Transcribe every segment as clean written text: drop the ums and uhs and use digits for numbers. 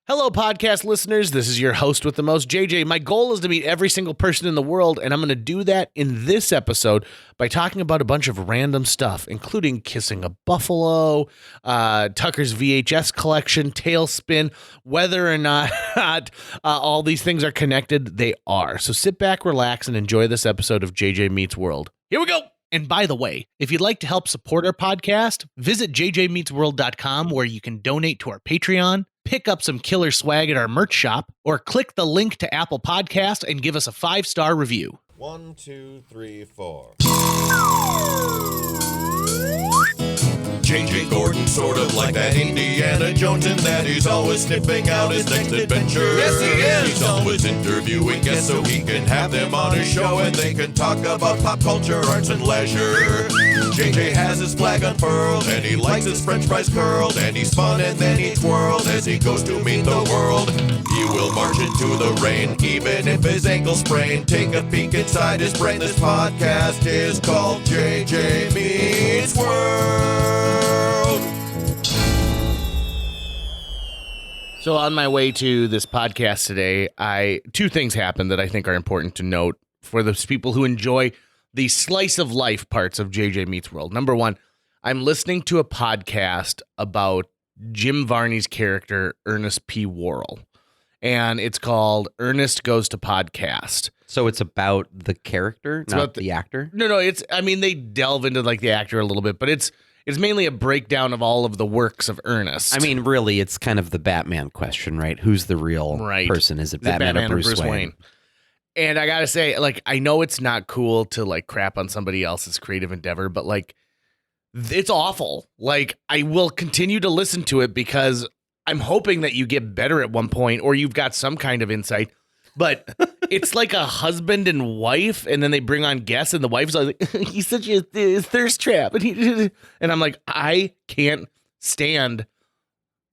Hello, podcast listeners. This is your host with the most, JJ. My goal is to meet every single person in the world, and I'm going to do that in this episode by talking about a bunch of random stuff, including kissing a buffalo, Tucker's VHS collection, Tailspin, whether or not all these things are connected. They are. So sit back, relax, and enjoy this episode of JJ Meets World. Here we go. And by the way, if you'd like to help support our podcast, visit jjmeetsworld.com where you can donate to our Patreon, pick up some killer swag at our merch shop, or click the link to Apple Podcast and give us a 5-star review. 1, 2, 3, 4. J.J. Gordon, sort of like that Indiana Jones, in that he's always sniffing out his next adventure. Yes, he is. He's always interviewing guests so he can have them on his show and they can talk about pop culture, arts, and leisure. J.J. has his flag unfurled and he likes his french fries curled, and he's fun and then he twirled as he goes to meet the world. He will march into the rain even if his ankle sprained. Take a peek inside his brain. This podcast is called J.J. Meets World. So on my way to this podcast today, two things happened that I think are important to note for those people who enjoy the slice of life parts of JJ Meets World. Number one, I'm listening to a podcast about Jim Varney's character, Ernest P. Worrell, and it's called Ernest Goes to Podcast. So it's about the character, It's not about the actor? No, they delve into like the actor a little bit, but it's mainly a breakdown of all of the works of Ernest. I mean, really, it's kind of the Batman question, right? Who's the real person? Is it Batman or Bruce Wayne? And I gotta say, like, I know it's not cool to like crap on somebody else's creative endeavor, but like, it's awful. Like, I will continue to listen to it because I'm hoping that you get better at one point or you've got some kind of insight. But it's like a husband and wife, and then they bring on guests, and the wife's like, he's such a thirst trap. And I'm like, I can't stand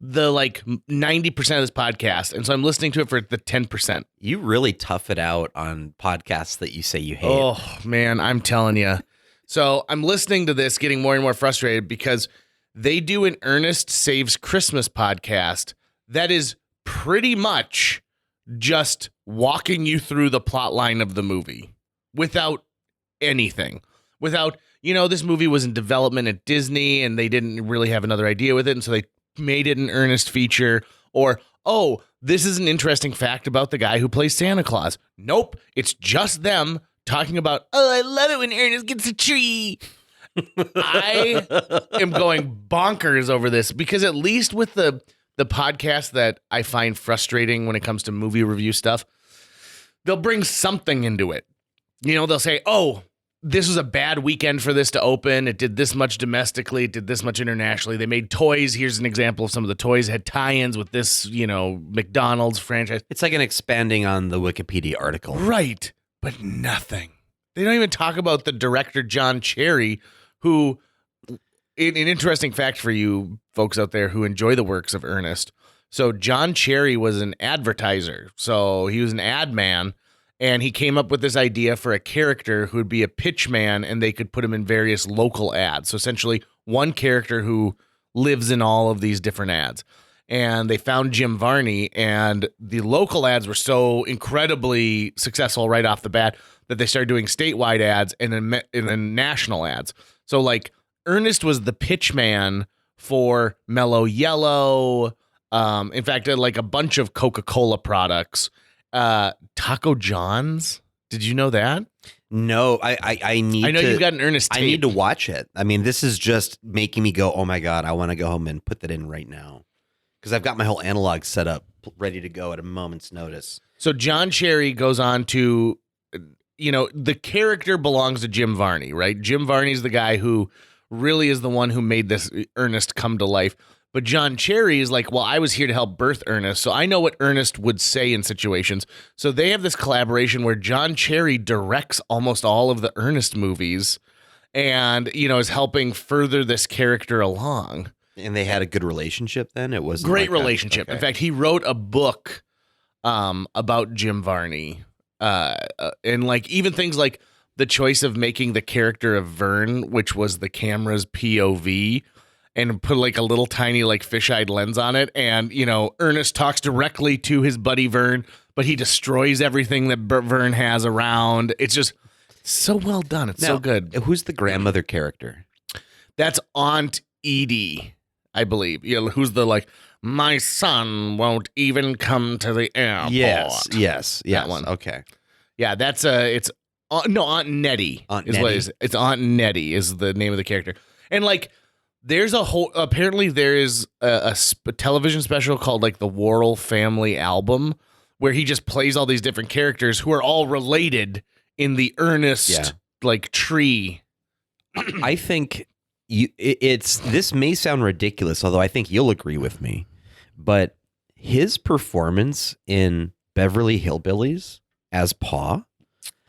the like 90% of this podcast. And so I'm listening to it for the 10%. You really tough it out on podcasts that you say you hate. Oh, man, I'm telling you. So I'm listening to this, getting more and more frustrated because they do an Ernest Saves Christmas podcast that is pretty much just walking you through the plot line of the movie without anything. Without, this movie was in development at Disney and they didn't really have another idea with it. And so they made it an Ernest feature. Or, oh, this is an interesting fact about the guy who plays Santa Claus. Nope. It's just them talking about, oh, I love it when Ernest gets a tree. I am going bonkers over this because at least with the podcast that I find frustrating when it comes to movie review stuff, they'll bring something into it. They'll say, oh, this was a bad weekend for this to open. It did this much domestically. It did this much internationally. They made toys. Here's an example of some of the toys had tie-ins with this, McDonald's franchise. It's like an expanding on the Wikipedia article. Right, but nothing. They don't even talk about the director, John Cherry, who, an interesting fact for you folks out there who enjoy the works of Ernest. So John Cherry was an advertiser. So he was an ad man, and he came up with this idea for a character who would be a pitch man, and they could put him in various local ads. So essentially one character who lives in all of these different ads. And they found Jim Varney, and the local ads were so incredibly successful right off the bat that they started doing statewide ads and then national ads. So like Ernest was the pitch man for Mellow Yellow. In fact, like a bunch of Coca-Cola products, Taco John's. Did you know that? No, I need. I know you've got an Ernest tape. I need to watch it. I mean, this is just making me go, oh my God, I want to go home and put that in right now. Because I've got my whole analog set up, ready to go at a moment's notice. So John Cherry goes on to, the character belongs to Jim Varney, right? Jim Varney's the guy who really is the one who made this Ernest come to life. But John Cherry is like, well, I was here to help birth Ernest, so I know what Ernest would say in situations. So they have this collaboration where John Cherry directs almost all of the Ernest movies and, is helping further this character along. And they had a good relationship then? It was great relationship. Okay. In fact, he wrote a book about Jim Varney. And like even things like the choice of making the character of Vern, which was the camera's POV, and put like a little tiny like fisheye lens on it. And, Ernest talks directly to his buddy Vern, but he destroys everything that Vern has around. It's just so well done. It's so good. Who's the grandmother character? That's Aunt Edie, I believe. Who's the like, my son won't even come to the airport. Yes. That one. Okay. Yeah, that's Aunt Nettie. Aunt is Nettie. what it is. It's Aunt Nettie is the name of the character. And like, apparently there is a television special called like the Worrell Family Album, where he just plays all these different characters who are all related in the Ernest like tree. I think this may sound ridiculous, although I think you'll agree with me, but his performance in Beverly Hillbillies as Pa,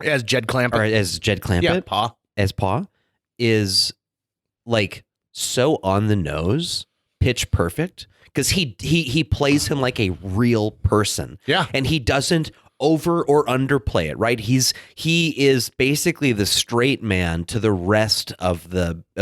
As Jed Clampett. Yeah, Pa. As Pa, is like so on the nose, pitch perfect, because he plays him like a real person. Yeah. And he doesn't over or underplay it, right? He is basically the straight man to the rest of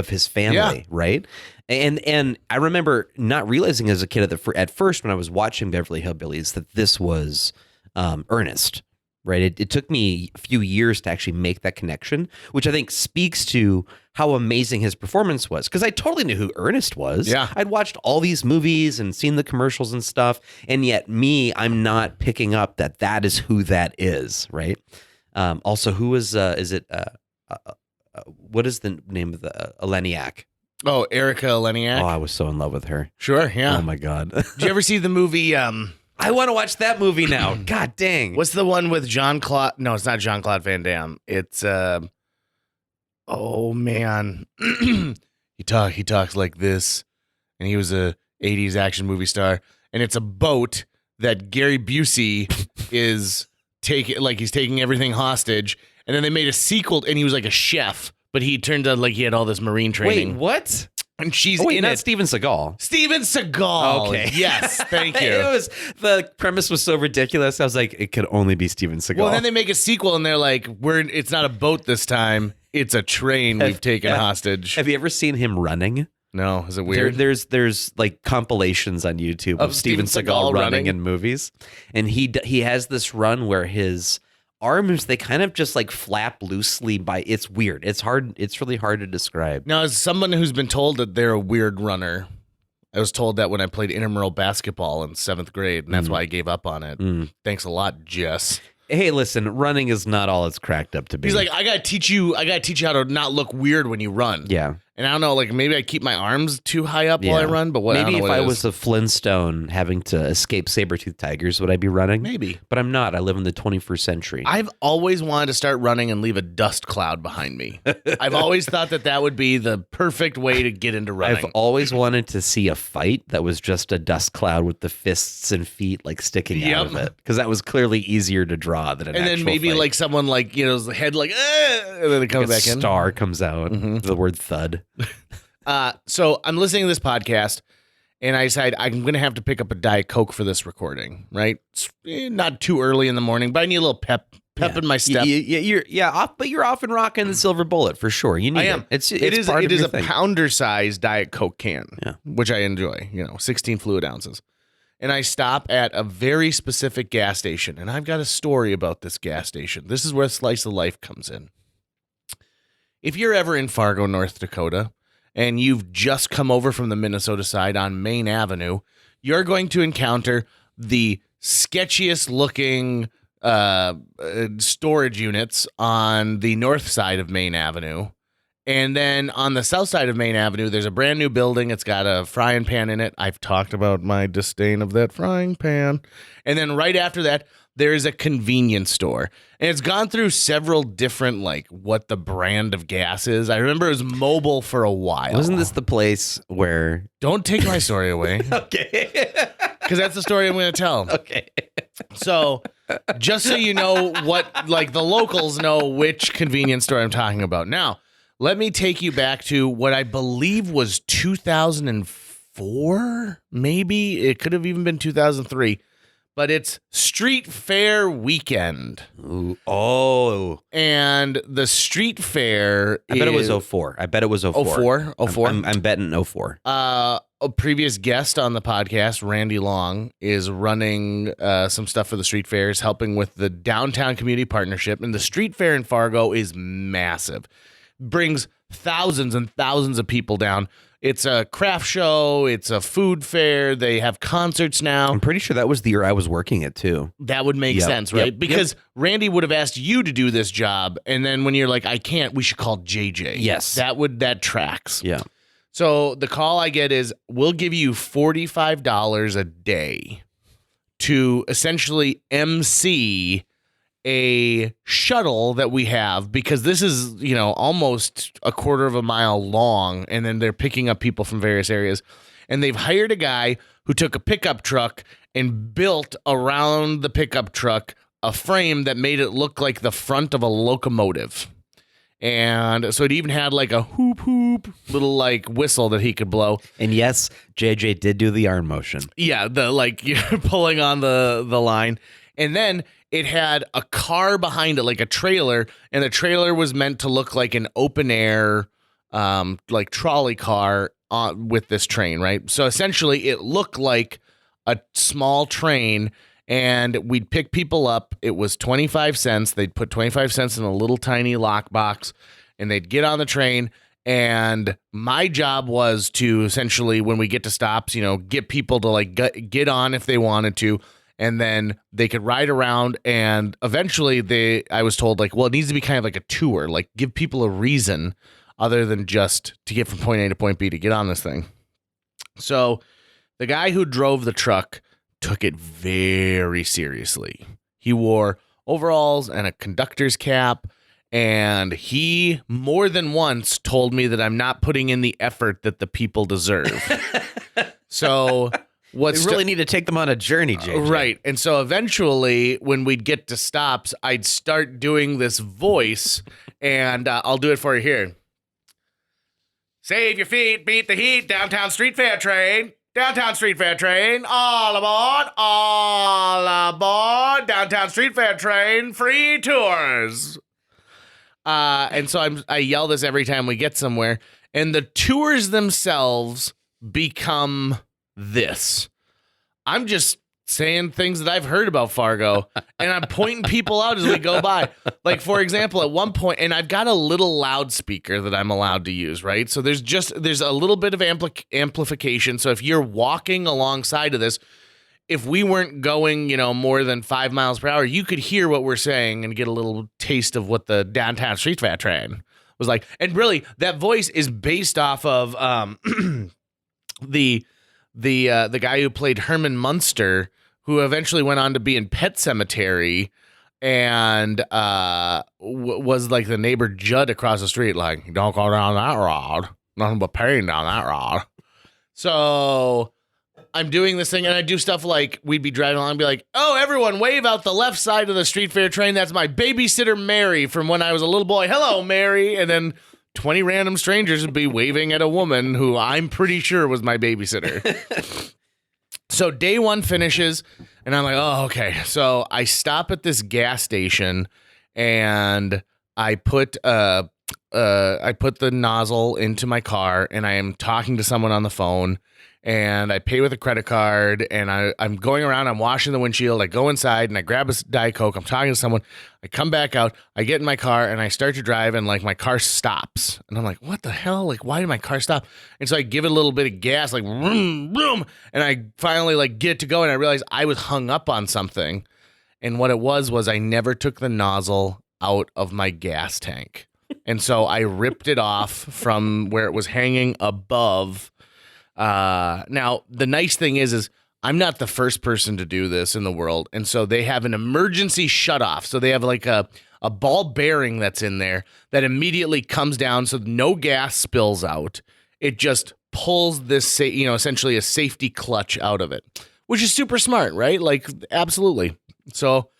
his family, right? And I remember not realizing as a kid at first when I was watching Beverly Hillbillies that this was Ernest, right? It took me a few years to actually make that connection, which I think speaks to how amazing his performance was. Because I totally knew who Ernest was. Yeah. I'd watched all these movies and seen the commercials and stuff. And yet I'm not picking up that is who that is, right? Also, who is it? What is the name of the Eleniak? Oh, Erica Eleniak. Oh, I was so in love with her. Sure, yeah. Oh, my God. Did you ever see the movie... I want to watch that movie now. God dang. What's the one with Jean-Claude? No, it's not Jean-Claude Van Damme. It's oh man. he talks like this, and he was a 80s action movie star, and it's a boat that Gary Busey is he's taking everything hostage, and then they made a sequel, and he was like a chef, but he turned out like he had all this marine training. Wait, what? And she's not it. Steven Seagal. Steven Seagal. Okay. Yes, thank you. The premise was so ridiculous. I was like, it could only be Steven Seagal. Well, then they make a sequel, and they're like, it's not a boat this time. It's a train we've taken hostage. Have you ever seen him running? No, is it weird? There's like compilations on YouTube of Steven Seagal running in movies, and he has this run where his arms, they kind of just like flap loosely it's weird. It's really hard to describe. Now, as someone who's been told that they're a weird runner, I was told that when I played intramural basketball in 7th grade, and that's why I gave up on it. Thanks a lot, Jess. Hey, listen, running is not all it's cracked up to be. He's like, I gotta teach you how to not look weird when you run. Yeah. And I don't know, like maybe I keep my arms too high up while I run, but what? Maybe if I was was a Flintstone having to escape saber-toothed tigers, would I be running? Maybe. But I'm not. I live in the 21st century. I've always wanted to start running and leave a dust cloud behind me. I've always thought that would be the perfect way to get into running. I've always wanted to see a fight that was just a dust cloud with the fists and feet like sticking out of it, because that was clearly easier to draw than an actual fight. And then maybe fight. like someone like, the head like, and then it comes back in. Star comes out. The word thud. So I'm listening to this podcast, and I decide I'm going to have to pick up a Diet Coke for this recording, right? It's not too early in the morning, but I need a little pep in my step. But you're often rocking the Silver Bullet for sure. You need I am. It is part of a your thing. pounder-sized Diet Coke can, which I enjoy, 16 fluid ounces. And I stop at a very specific gas station, and I've got a story about this gas station. This is where Slice of Life comes in. If you're ever in Fargo, North Dakota, and you've just come over from the Minnesota side on Main Avenue, you're going to encounter the sketchiest looking storage units on the north side of Main Avenue. And then on the south side of Main Avenue, there's a brand new building. It's got a frying pan in it. I've talked about my disdain of that frying pan. And then right after that, there is a convenience store. And it's gone through several different, like, what the brand of gas is. I remember it was Mobile for a while. Wasn't this the place where... Don't take my story away. Okay. Because that's the story I'm going to tell. Okay. So, just so you know what, like, the locals know which convenience store I'm talking about. Now, let me take you back to what I believe was 2004, maybe. It could have even been 2003. but it's Street Fair weekend. Ooh. Oh. And the Street Fair I bet it was 04. I bet it was 04. 04? I'm betting 04. A previous guest on the podcast, Randy Long, is running some stuff for the Street Fairs, helping with the Downtown Community Partnership. And the Street Fair in Fargo is massive. Brings thousands and thousands of people down. It's a craft show. It's a food fair. They have concerts now. I'm pretty sure that was the year I was working it too. That would make sense, right? Because Randy would have asked you to do this job, and then when you're like, I can't, we should call JJ. Yes. That tracks. Yeah. So the call I get is, we'll give you $45 a day to essentially MC a shuttle that we have, because this is, almost a quarter of a mile long, and then they're picking up people from various areas. And they've hired a guy who took a pickup truck and built around the pickup truck a frame that made it look like the front of a locomotive. And so it even had like a hoop little like whistle that he could blow. And yes, JJ did do the arm motion. Yeah, you're pulling on the line. And then it had a car behind it, like a trailer, and the trailer was meant to look like an open air, like trolley car with this train, right? So essentially, it looked like a small train, and we'd pick people up. It was 25 cents. They'd put 25 cents in a little tiny lockbox, and they'd get on the train. And my job was to essentially, when we get to stops, get people to like get on if they wanted to. And then they could ride around, and eventually I was told, like, well, it needs to be kind of like a tour, like give people a reason other than just to get from point A to point B to get on this thing. So the guy who drove the truck took it very seriously. He wore overalls and a conductor's cap, and he more than once told me that I'm not putting in the effort that the people deserve. So... We really need to take them on a journey, JJ. Right. And so eventually, when we'd get to stops, I'd start doing this voice, and I'll do it for you here. Save your feet, beat the heat, downtown street fair train. Downtown street fair train, all aboard, downtown street fair train, free tours. And so I yell this every time we get somewhere, and the tours themselves become this. I'm just saying things that I've heard about Fargo, and I'm pointing people out as we go by. Like, for example, at one point, and I've got a little loudspeaker that I'm allowed to use, right? So there's a little bit of amplification. So if you're walking alongside of this, if we weren't going, more than 5 miles per hour, you could hear what we're saying and get a little taste of what the downtown street fair train was like. And really, that voice is based off of the guy who played Herman Munster, who eventually went on to be in Pet Sematary, and was like the neighbor Judd across the street, like, don't go down that road. Nothing but pain down that road. So I'm doing this thing, and I do stuff like, we'd be driving along and be like, oh, everyone wave out the left side of the street fair train. That's my babysitter, Mary, from when I was a little boy. Hello, Mary. And then 20 random strangers would be waving at a woman who I'm pretty sure was my babysitter. So day one finishes, and I'm like, oh, okay. So I stop at this gas station, and I put the nozzle into my car, and I am talking to someone on the phone, and I pay with a credit card, and I'm going around, I'm washing the windshield, I go inside, and I grab a Diet Coke, I'm talking to someone, I come back out, I get in my car, and I start to drive, and like my car stops, and I'm like, what the hell? Like, why did my car stop? And so I give it a little bit of gas, like, vroom, vroom, and I finally like get to go, and I realized I was hung up on something, and what it was I never took the nozzle out of my gas tank, and so I ripped it off from where it was hanging above. Now the nice thing is I'm not the first person to do this in the world. And so they have an emergency shut off. So they have like a ball bearing that's in there that immediately comes down. So no gas spills out. It just pulls this, essentially a safety clutch out of it, which is super smart, right? Like, absolutely. So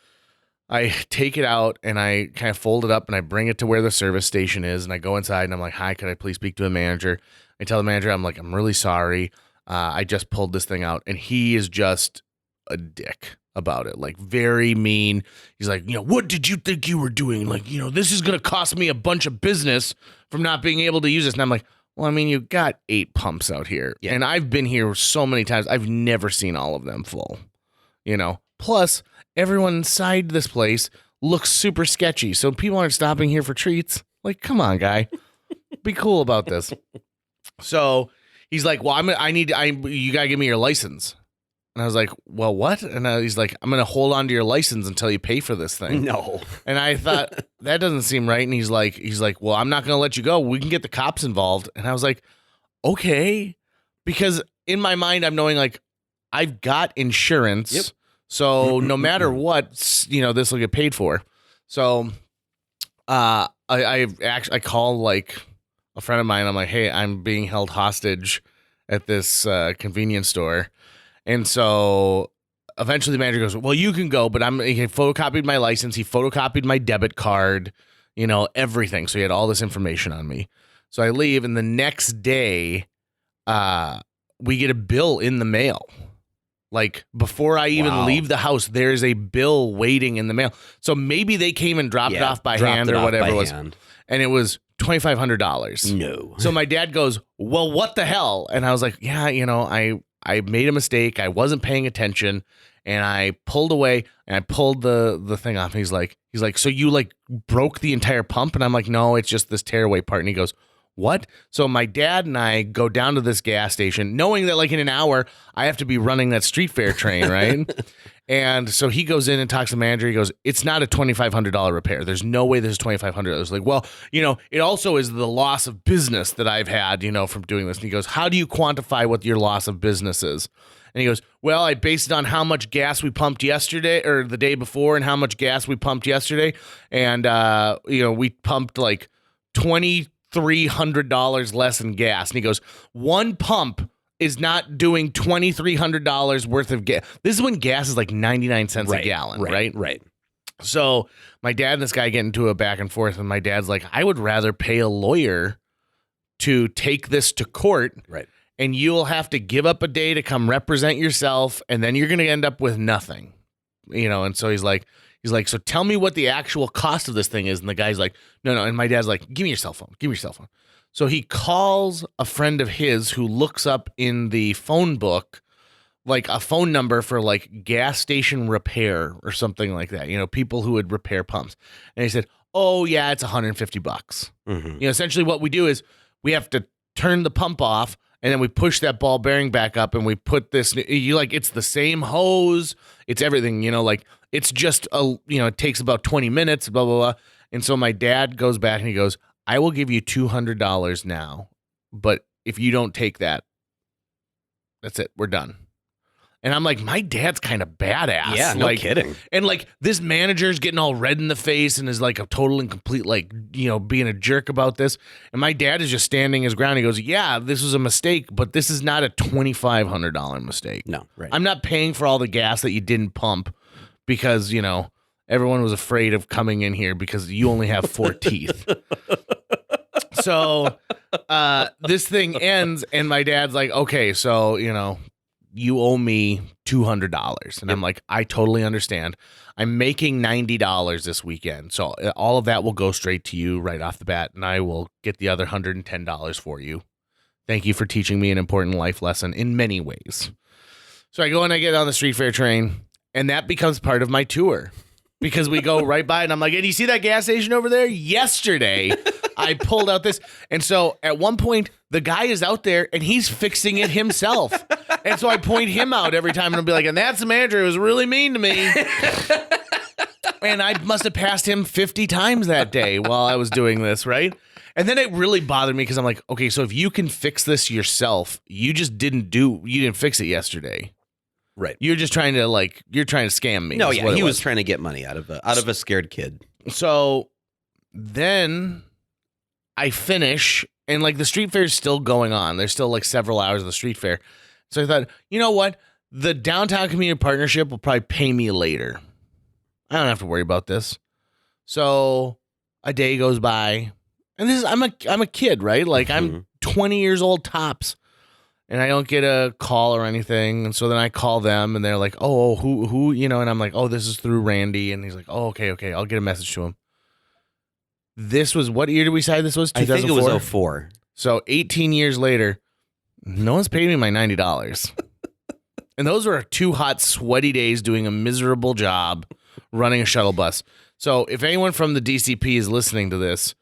I take it out and I kind of fold it up and I bring it to where the service station is. And I go inside and I'm like, hi, could I please speak to a manager? I tell the manager, I'm like, I'm really sorry. I just pulled this thing out. And he is just a dick. about it, like very mean. He's like, what did you think you were doing? Like, this is going to cost me a bunch of business from not being able to use this. And I'm like, well, I mean, you got 8 pumps out here. Yeah. And I've been here so many times. I've never seen all of them full, Plus, everyone inside this place looks super sketchy. So people aren't stopping here for treats. Like, come on, guy. Be cool about this. So he's like, well, you got to give me your license. And I was like, well, what? And he's like, I'm going to hold on to your license until you pay for this thing. No. And I thought, that doesn't seem right. And he's like, well, I'm not going to let you go. We can get the cops involved. And I was like, okay. Because in my mind, I'm knowing like, I've got insurance. Yep. So no matter what, this will get paid for. So I call like a friend of mine. I'm like, hey, I'm being held hostage at this convenience store. And so eventually the manager goes, well, you can go, but he photocopied my license. He photocopied my debit card, everything. So he had all this information on me. So I leave, and the next day we get a bill in the mail. Like before I even leave the house, there's a bill waiting in the mail. So maybe they came and dropped it off by hand or whatever it was. And it was $2,500. No. So my dad goes, well, what the hell? And I was like, yeah, I made a mistake. I wasn't paying attention, and I pulled away and I pulled the thing off. And he's like, so you like broke the entire pump? And I'm like, no, it's just this tearaway part. And he goes, what? So my dad and I go down to this gas station, knowing that like in an hour I have to be running that street fair train, right? And so he goes in and talks to the manager. He goes, it's not a $2,500 repair. There's no way this is $2,500. I was like, well, it also is the loss of business that I've had, from doing this. And he goes, how do you quantify what your loss of business is? And he goes, well, I based it on how much gas we pumped yesterday or the day before and how much gas we pumped yesterday. And, we pumped like $2,300 less in gas. And he goes, one pump is not doing $2,300 worth of gas. This is when gas is like 99 cents a gallon, right? Right. So my dad and this guy get into a back and forth, and my dad's like, I would rather pay a lawyer to take this to court. Right. And you'll have to give up a day to come represent yourself, and then you're going to end up with nothing. And so he's like, so tell me what the actual cost of this thing is. And the guy's like, no. And my dad's like, give me your cell phone. So he calls a friend of his who looks up in the phone book, like a phone number for like gas station repair or something like that. People who would repair pumps. And he said, oh yeah, it's $150. Mm-hmm. Essentially what we do is we have to turn the pump off, and then we push that ball bearing back up, and we put this, it's the same hose. It's everything, it's just it takes about 20 minutes, blah, blah, blah. And so my dad goes back and he goes, I will give you $200 now, but if you don't take that, that's it. We're done. And I'm like, my dad's kind of badass. Yeah, no kidding. And like this manager's getting all red in the face and is like a total and complete, like, being a jerk about this. And my dad is just standing his ground. He goes, yeah, this was a mistake, but this is not a $2,500 mistake. No, right. I'm not paying for all the gas that you didn't pump because, everyone was afraid of coming in here because you only have 4 teeth. So this thing ends, and my dad's like, okay, so, you owe me $200. And I'm like, I totally understand. I'm making $90 this weekend. So all of that will go straight to you right off the bat, and I will get the other $110 for you. Thank you for teaching me an important life lesson in many ways. So I go and I get on the street fair train, and that becomes part of my tour. Because we go right by, and I'm like, and you see that gas station over there? Yesterday, I pulled out this. And so at one point, the guy is out there, and he's fixing it himself. And so I point him out every time, and I'll be like, and that's the manager who was really mean to me. And I must have passed him 50 times that day while I was doing this, right? And then it really bothered me because I'm like, okay, so if you can fix this yourself, you didn't fix it yesterday. Right. You're just trying to scam me. No, yeah, he was trying to get money out of a scared kid. So then I finish, and like the street fair is still going on. There's still like several hours of the street fair. So I thought, you know what? The downtown community partnership will probably pay me later. I don't have to worry about this. So a day goes by, and I'm a kid, right? Like I'm 20 years old tops. and I don't get a call or anything. And so then I call them and they're like, oh, who, and I'm like, oh, this is through Randy. And he's like, oh, okay. I'll get a message to him. This was, what year did we say this was? 2004? I think it was 04. So 18 years later, no one's paid me my $90. And those were 2 hot, sweaty days doing a miserable job running a shuttle bus. So if anyone from the DCP is listening to this,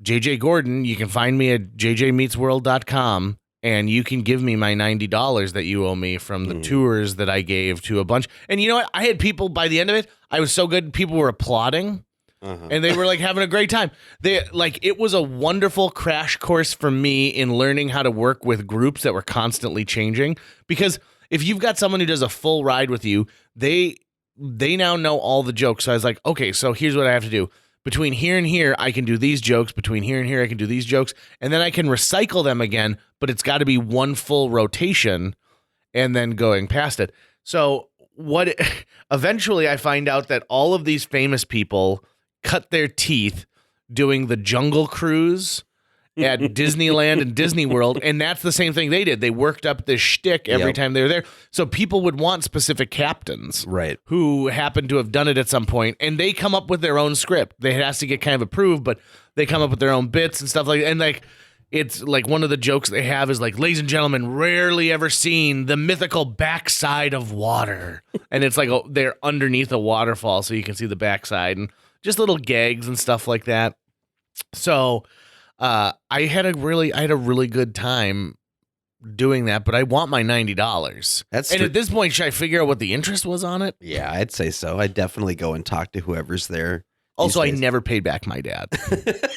JJ Gordon, you can find me at jjmeetsworld.com and you can give me my $90 that you owe me from the tours that I gave to a bunch. And you know what? I had people, by the end of it, I was so good, people were applauding. And they were like having a great time. It was a wonderful crash course for me in learning how to work with groups that were constantly changing. Because if you've got someone who does a full ride with you, they now know all the jokes. So I was like, okay, so here's what I have to do. Between here and here, I can do these jokes. Between here and here, I can do these jokes. And then I can recycle them again, but it's got to be one full rotation and then going past it. So eventually I find out that all of these famous people cut their teeth doing the Jungle Cruise at Disneyland and Disney World, and that's the same thing they did. They worked up this shtick every time they were there. So people would want specific captains, right, who happened to have done it at some point, and they come up with their own script. They has to get kind of approved, but they come up with their own bits and stuff like that. And it's like one of the jokes they have is like, ladies and gentlemen, rarely ever seen the mythical backside of water. And it's like they're underneath a waterfall, so you can see the backside, and just little gags and stuff like that. So I had a really good time doing that, but I want my $90. At this point, should I figure out what the interest was on it? Yeah, I'd say so. I'd definitely go and talk to whoever's there. Also, I never paid back my dad.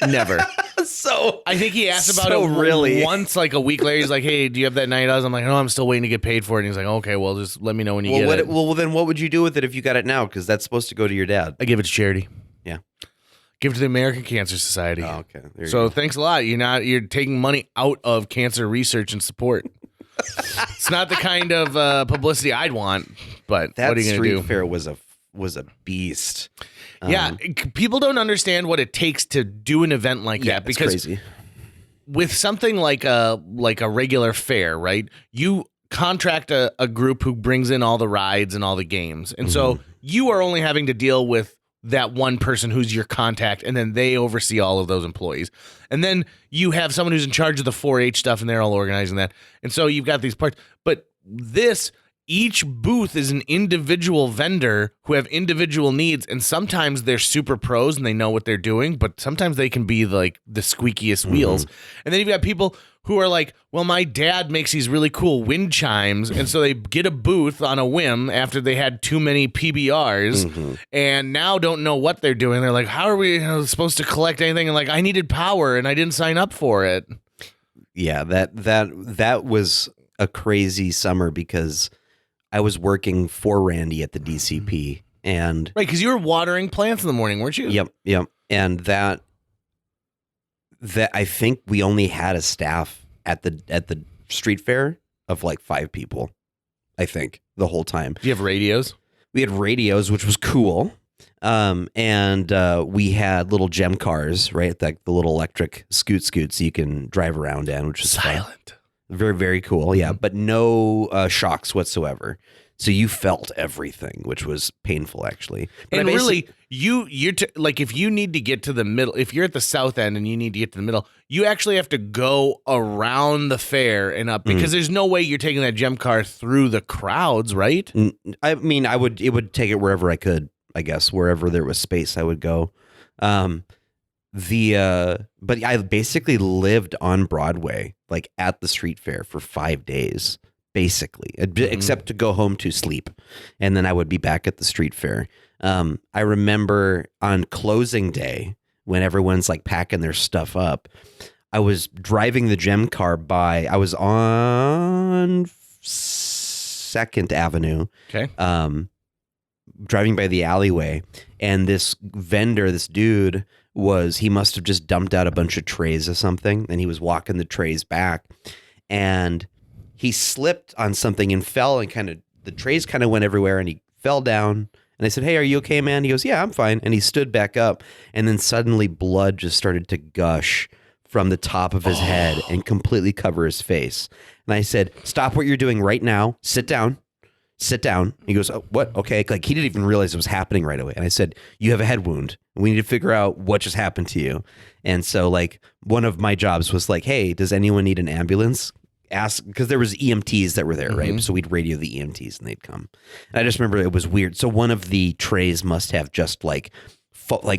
Never. So I think he asked about it once, like a week later. He's like, "Hey, do you have that $90?" I'm like, "No, I'm still waiting to get paid for it." And he's like, "Okay, well, just let me know when you get it." Well, then what would you do with it if you got it now? Because that's supposed to go to your dad. I give it to charity. Yeah. Give it to the American Cancer Society. Oh, okay. So thanks a lot. You're taking money out of cancer research and support. It's not the kind of publicity I'd want, but that what are you going to do? Street fair was a beast. Yeah, people don't understand what it takes to do an event like that, because crazy. With something like a regular fair, right? You contract a group who brings in all the rides and all the games, and so you are only having to deal with that one person who's your contact, and then they oversee all of those employees. And then you have someone who's in charge of the 4-H stuff, and they're all organizing that. And so you've got these parts. But each booth is an individual vendor who have individual needs, and sometimes they're super pros and they know what they're doing, but sometimes they can be like the squeakiest wheels. And then you've got people who are like, well, my dad makes these really cool wind chimes, and so they get a booth on a whim after they had too many PBRs and now don't know what they're doing. They're like, how are we supposed to collect anything? And like, I needed power and I didn't sign up for it. Yeah, that was a crazy summer because I was working for Randy at the DCP, and right, because you were watering plants in the morning, weren't you? Yep. And that I think we only had a staff at the street fair of like 5 people, I think, the whole time. Do you have radios? We had radios, which was cool. And we had little gem cars, right? Like the little electric scoots you can drive around in, which is silent. Fun. Very, very cool. Yeah. But no shocks whatsoever. So you felt everything, which was painful, actually. But and really, you're like, if you need to get to the middle, if you're at the south end and you need to get to the middle, you actually have to go around the fair and up, because there's no way you're taking that gem car through the crowds, right? I mean, it would take it wherever I could, I guess, wherever there was space, I would go. But I basically lived on Broadway, like at the street fair for 5 days, basically, except to go home to sleep. And then I would be back at the street fair. I remember on closing day, when everyone's like packing their stuff up, I was driving the gem car I was on 2nd Avenue. Okay. Driving by the alleyway, and this vendor, this dude, he must have just dumped out a bunch of trays or something, and he was walking the trays back, and he slipped on something and fell, and the trays kind of went everywhere, and he fell down. And I said, "Hey, are you okay, man?" He goes, "Yeah, I'm fine." And he stood back up, and then suddenly blood just started to gush from the top of his head and completely cover his face. And I said, stop what you're doing right now. Sit down. Sit down. He goes, oh, what? Okay. Like he didn't even realize it was happening right away. And I said, you have a head wound. We need to figure out what just happened to you. And so like one of my jobs was like, hey, does anyone need an ambulance? Ask, because there was EMTs that were there, right? So we'd radio the EMTs and they'd come. And I just remember it was weird. So one of the trays must have just like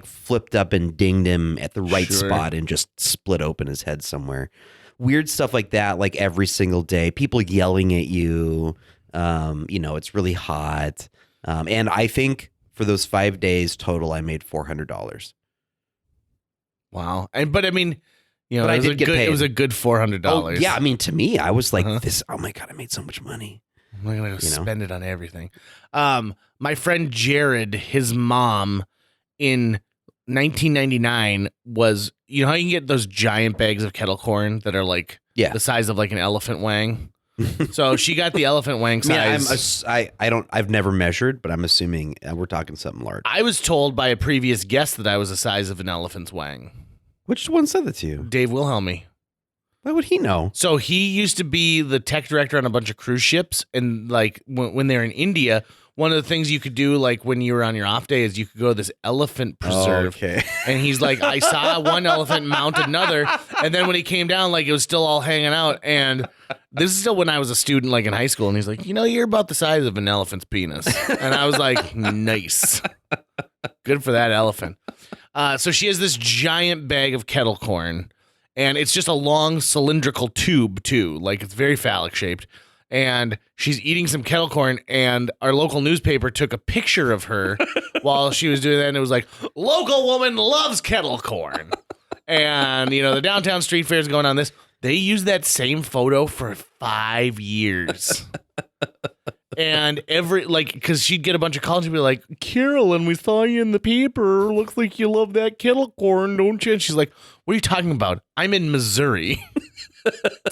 flipped up and dinged him at the right spot and just split open his head somewhere. Weird stuff like that, like every single day. People yelling at you. It's really hot. And I think for those 5 days total, I made $400. Wow. But I mean, but I did get paid. It was a good $400. Oh, yeah. I mean, to me, I was like, this, oh my God, I made so much money. I'm going to spend it on everything. My friend Jared, his mom in 1999 was, you know how you can get those giant bags of kettle corn that are like the size of like an elephant wang? So she got the elephant wang size. I've never measured, but I'm assuming we're talking something large. I was told by a previous guest that I was the size of an elephant's wang. Which one said that to you? Dave Wilhelmy. Why would he know? So he used to be the tech director on a bunch of cruise ships. And like when they're in India, one of the things you could do like when you were on your off day is you could go to this elephant preserve. Oh, okay. And he's like, I saw one elephant mount another. And then when he came down, like it was still all hanging out. And this is still when I was a student, like in high school. And he's like, you're about the size of an elephant's penis. And I was like, nice. Good for that elephant. So she has this giant bag of kettle corn, and it's just a long cylindrical tube too. Like it's very phallic shaped. And she's eating some kettle corn, and our local newspaper took a picture of her while she was doing that. And it was like, local woman loves kettle corn. And, the downtown street fair is going on this. They used that same photo for 5 years. And because she'd get a bunch of calls and be like, Carolyn, we saw you in the paper. Looks like you love that kettle corn, don't you? And she's like, what are you talking about? I'm in Missouri.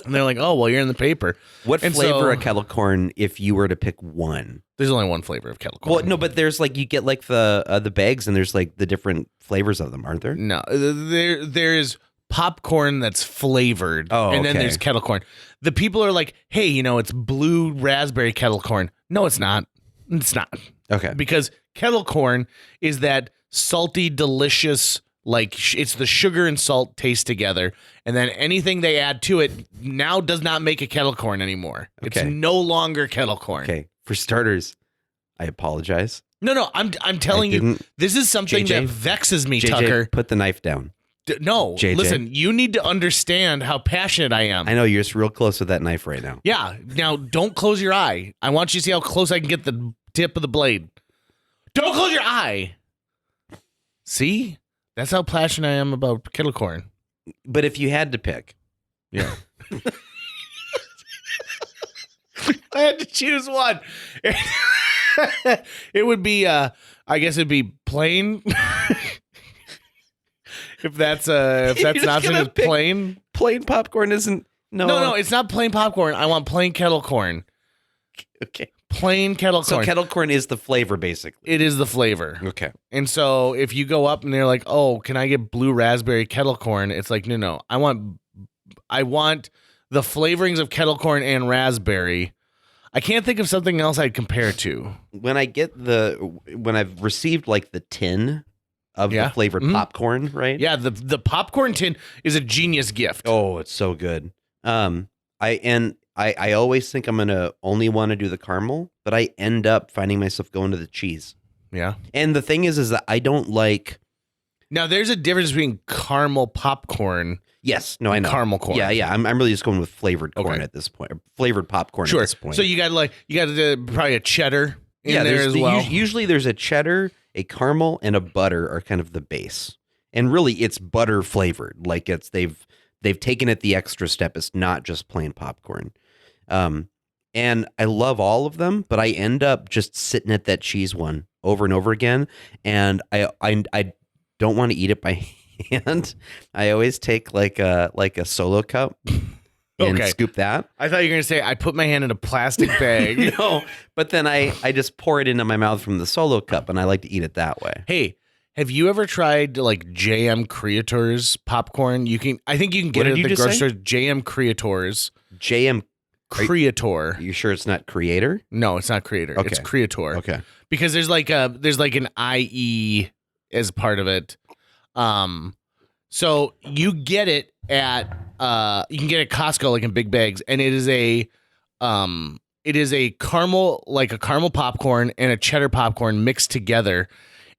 And they're like, oh, well, you're in the paper. What flavor of kettle corn if you were to pick one? There's only one flavor of kettle corn. Well, no, but there's like, you get like the bags and there's like the different flavors of them, aren't there? No, there's popcorn that's flavored. Oh, and then okay. there's kettle corn. The people are like, hey, it's blue raspberry kettle corn. No, it's not. It's not. Okay. Because kettle corn is that salty, delicious, like it's the sugar and salt taste together. And then anything they add to it now does not make a kettle corn anymore. Okay. It's no longer kettle corn. Okay. For starters, I apologize. No, I'm telling you, this is something that vexes me, JJ, Tucker. Put the knife down. No, JJ. Listen, you need to understand how passionate I am. I know you're just real close with that knife right now. Yeah. Now, don't close your eye. I want you to see how close I can get the tip of the blade. Don't close your eye. See? That's how passionate I am about kettle corn. But if you had to pick. Yeah. I had to choose one. It would be, I guess it'd be plain. If that's an option, is plain. Plain popcorn isn't. No, it's not plain popcorn. I want plain kettle corn. Okay. Plain kettle corn. So kettle corn is the flavor, basically. It is the flavor. Okay. And so if you go up and they're like, oh, can I get blue raspberry kettle corn? It's like, no. I want the flavorings of kettle corn and raspberry. I can't think of something else I'd compare to. When I've received like the tin of the flavored popcorn, right? Yeah, the popcorn tin is a genius gift. Oh, it's so good. I always think I'm gonna only want to do the caramel, but I end up finding myself going to the cheese. Yeah. And the thing is that I don't like. Now there's a difference between caramel popcorn. Yes, no, I know. Caramel corn. Yeah. I'm really just going with flavored corn at this point, or flavored popcorn at this point. So you got probably a cheddar in there as well. Usually there's a cheddar, a caramel, and a butter are kind of the base, and really it's butter flavored. Like they've taken it the extra step. It's not just plain popcorn. And I love all of them, but I end up just sitting at that cheese one over and over again, and I don't want to eat it by hand. I always take like a solo cup and scoop that. I thought you were going to say I put my hand in a plastic bag. No, but then I just pour it into my mouth from the solo cup, and I like to eat it that way. Hey, Have you ever tried like JM Creators popcorn? I think you can get it at the grocery store. JM Creators. JM Creator. Are you sure it's not Creator? No, it's not Creator. Okay. It's Creator. Okay. Because there's like an IE as part of it. So you get it at you can get it at Costco like in big bags, and it is a caramel, like a caramel popcorn and a cheddar popcorn mixed together,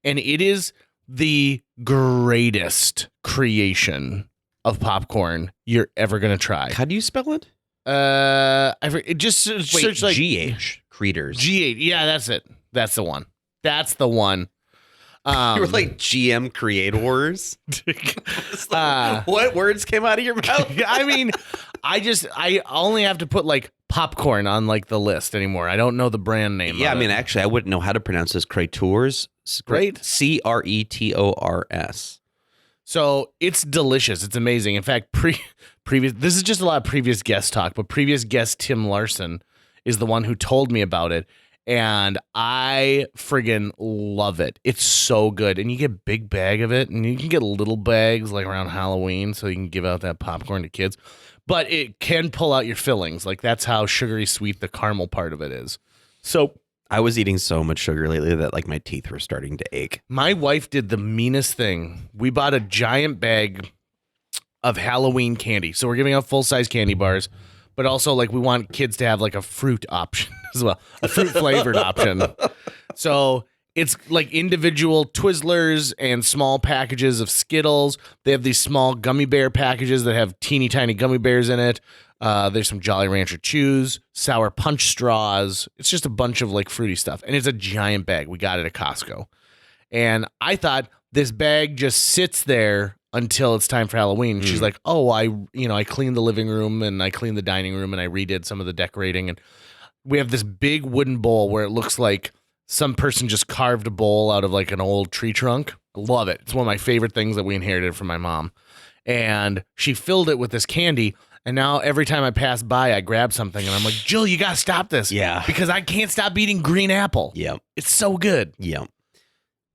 and it is the greatest creation of popcorn you're ever gonna try. How do you spell it? Search like GH Creators. G8. Yeah, that's it. That's the one. That's the one. You were like GM Creators. What words came out of your mouth? I mean, I only have to put like popcorn on like the list anymore. I don't know the brand name. Yeah, I mean, actually, I wouldn't know how to pronounce this. Creators. Right? Cretors. So it's delicious. It's amazing. In fact, previous. This is just a lot of previous guest talk, but previous guest Tim Larson is the one who told me about it. And I friggin' love it. It's so good. And you get a big bag of it, and you can get little bags like around Halloween so you can give out that popcorn to kids. But it can pull out your fillings. Like that's how sugary sweet the caramel part of it is. So I was eating so much sugar lately that like my teeth were starting to ache. My wife did the meanest thing. We bought a giant bag of Halloween candy. So we're giving out full-size candy bars. But also, like, we want kids to have, like, a fruit option as well. A fruit-flavored option. So it's, like, individual Twizzlers and small packages of Skittles. They have these small gummy bear packages that have teeny tiny gummy bears in it. There's some Jolly Rancher Chews, Sour Punch straws. It's just a bunch of, like, fruity stuff. And it's a giant bag. We got it at Costco. And I thought this bag just sits there until it's time for Halloween. She's like, oh, I cleaned the living room and I cleaned the dining room and I redid some of the decorating. And we have this big wooden bowl where it looks like some person just carved a bowl out of like an old tree trunk. I love it. It's one of my favorite things that we inherited from my mom. And she filled it with this candy. And now every time I pass by, I grab something and I'm like, Jill, you got to stop this. Yeah. Because I can't stop eating green apple. Yeah. It's so good. Yeah.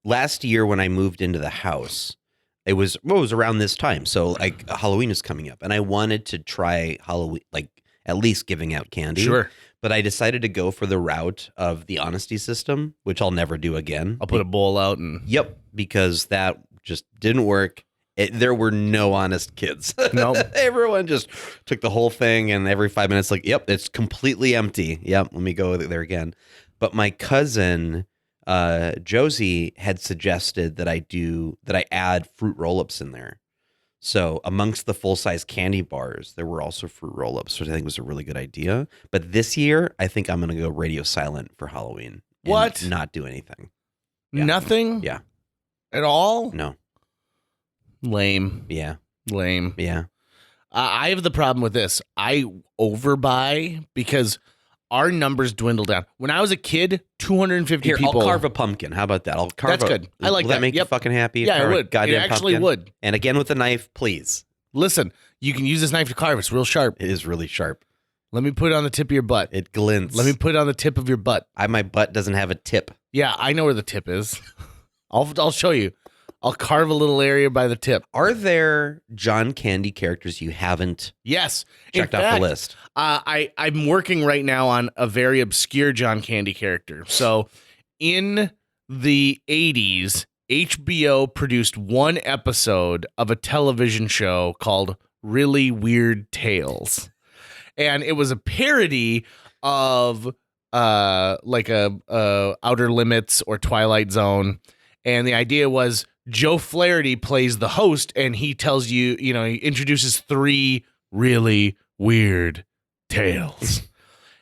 Last year when I moved into the house, it was around this time. So like Halloween is coming up and I wanted to try Halloween, like at least giving out candy. Sure. But I decided to go for the route of the honesty system, which I'll never do again. I'll put a bowl out and. Yep. Because that just didn't work. There were no honest kids. Nope. Everyone just took the whole thing and every 5 minutes, like, yep, it's completely empty. Yep. Let me go there again. But my cousin, Josie had suggested that I add fruit roll-ups in there. So amongst the full-size candy bars, there were also fruit roll-ups, which I think was a really good idea. But this year, I think I'm going to go radio silent for Halloween. What? Not do anything. Yeah. Nothing? Yeah. At all? No. Lame. Yeah. Lame. Yeah. I have the problem with this. I overbuy because our numbers dwindle down. When I was a kid, 250 Here, people. I'll carve a pumpkin. How about that? I'll carve. That's good. I like will that. that make you fucking happy? Yeah, Carve it a would. Goddamn It actually pumpkin? would. And again with the knife, please. Listen, you can use this knife to carve. It's real sharp. It is really sharp. Let me put it on the tip of your butt. It glints. Let me put it on the tip of your butt. My butt doesn't have a tip. Yeah, I know where the tip is. I'll show you. I'll carve a little area by the tip. Are there John Candy characters you haven't Yes. checked off the list? I'm working right now on a very obscure John Candy character. So in the 80s, HBO produced one episode of a television show called Really Weird Tales. And it was a parody of like a Outer Limits or Twilight Zone. And the idea was Joe Flaherty plays the host and he tells you, he introduces 3 really weird tales.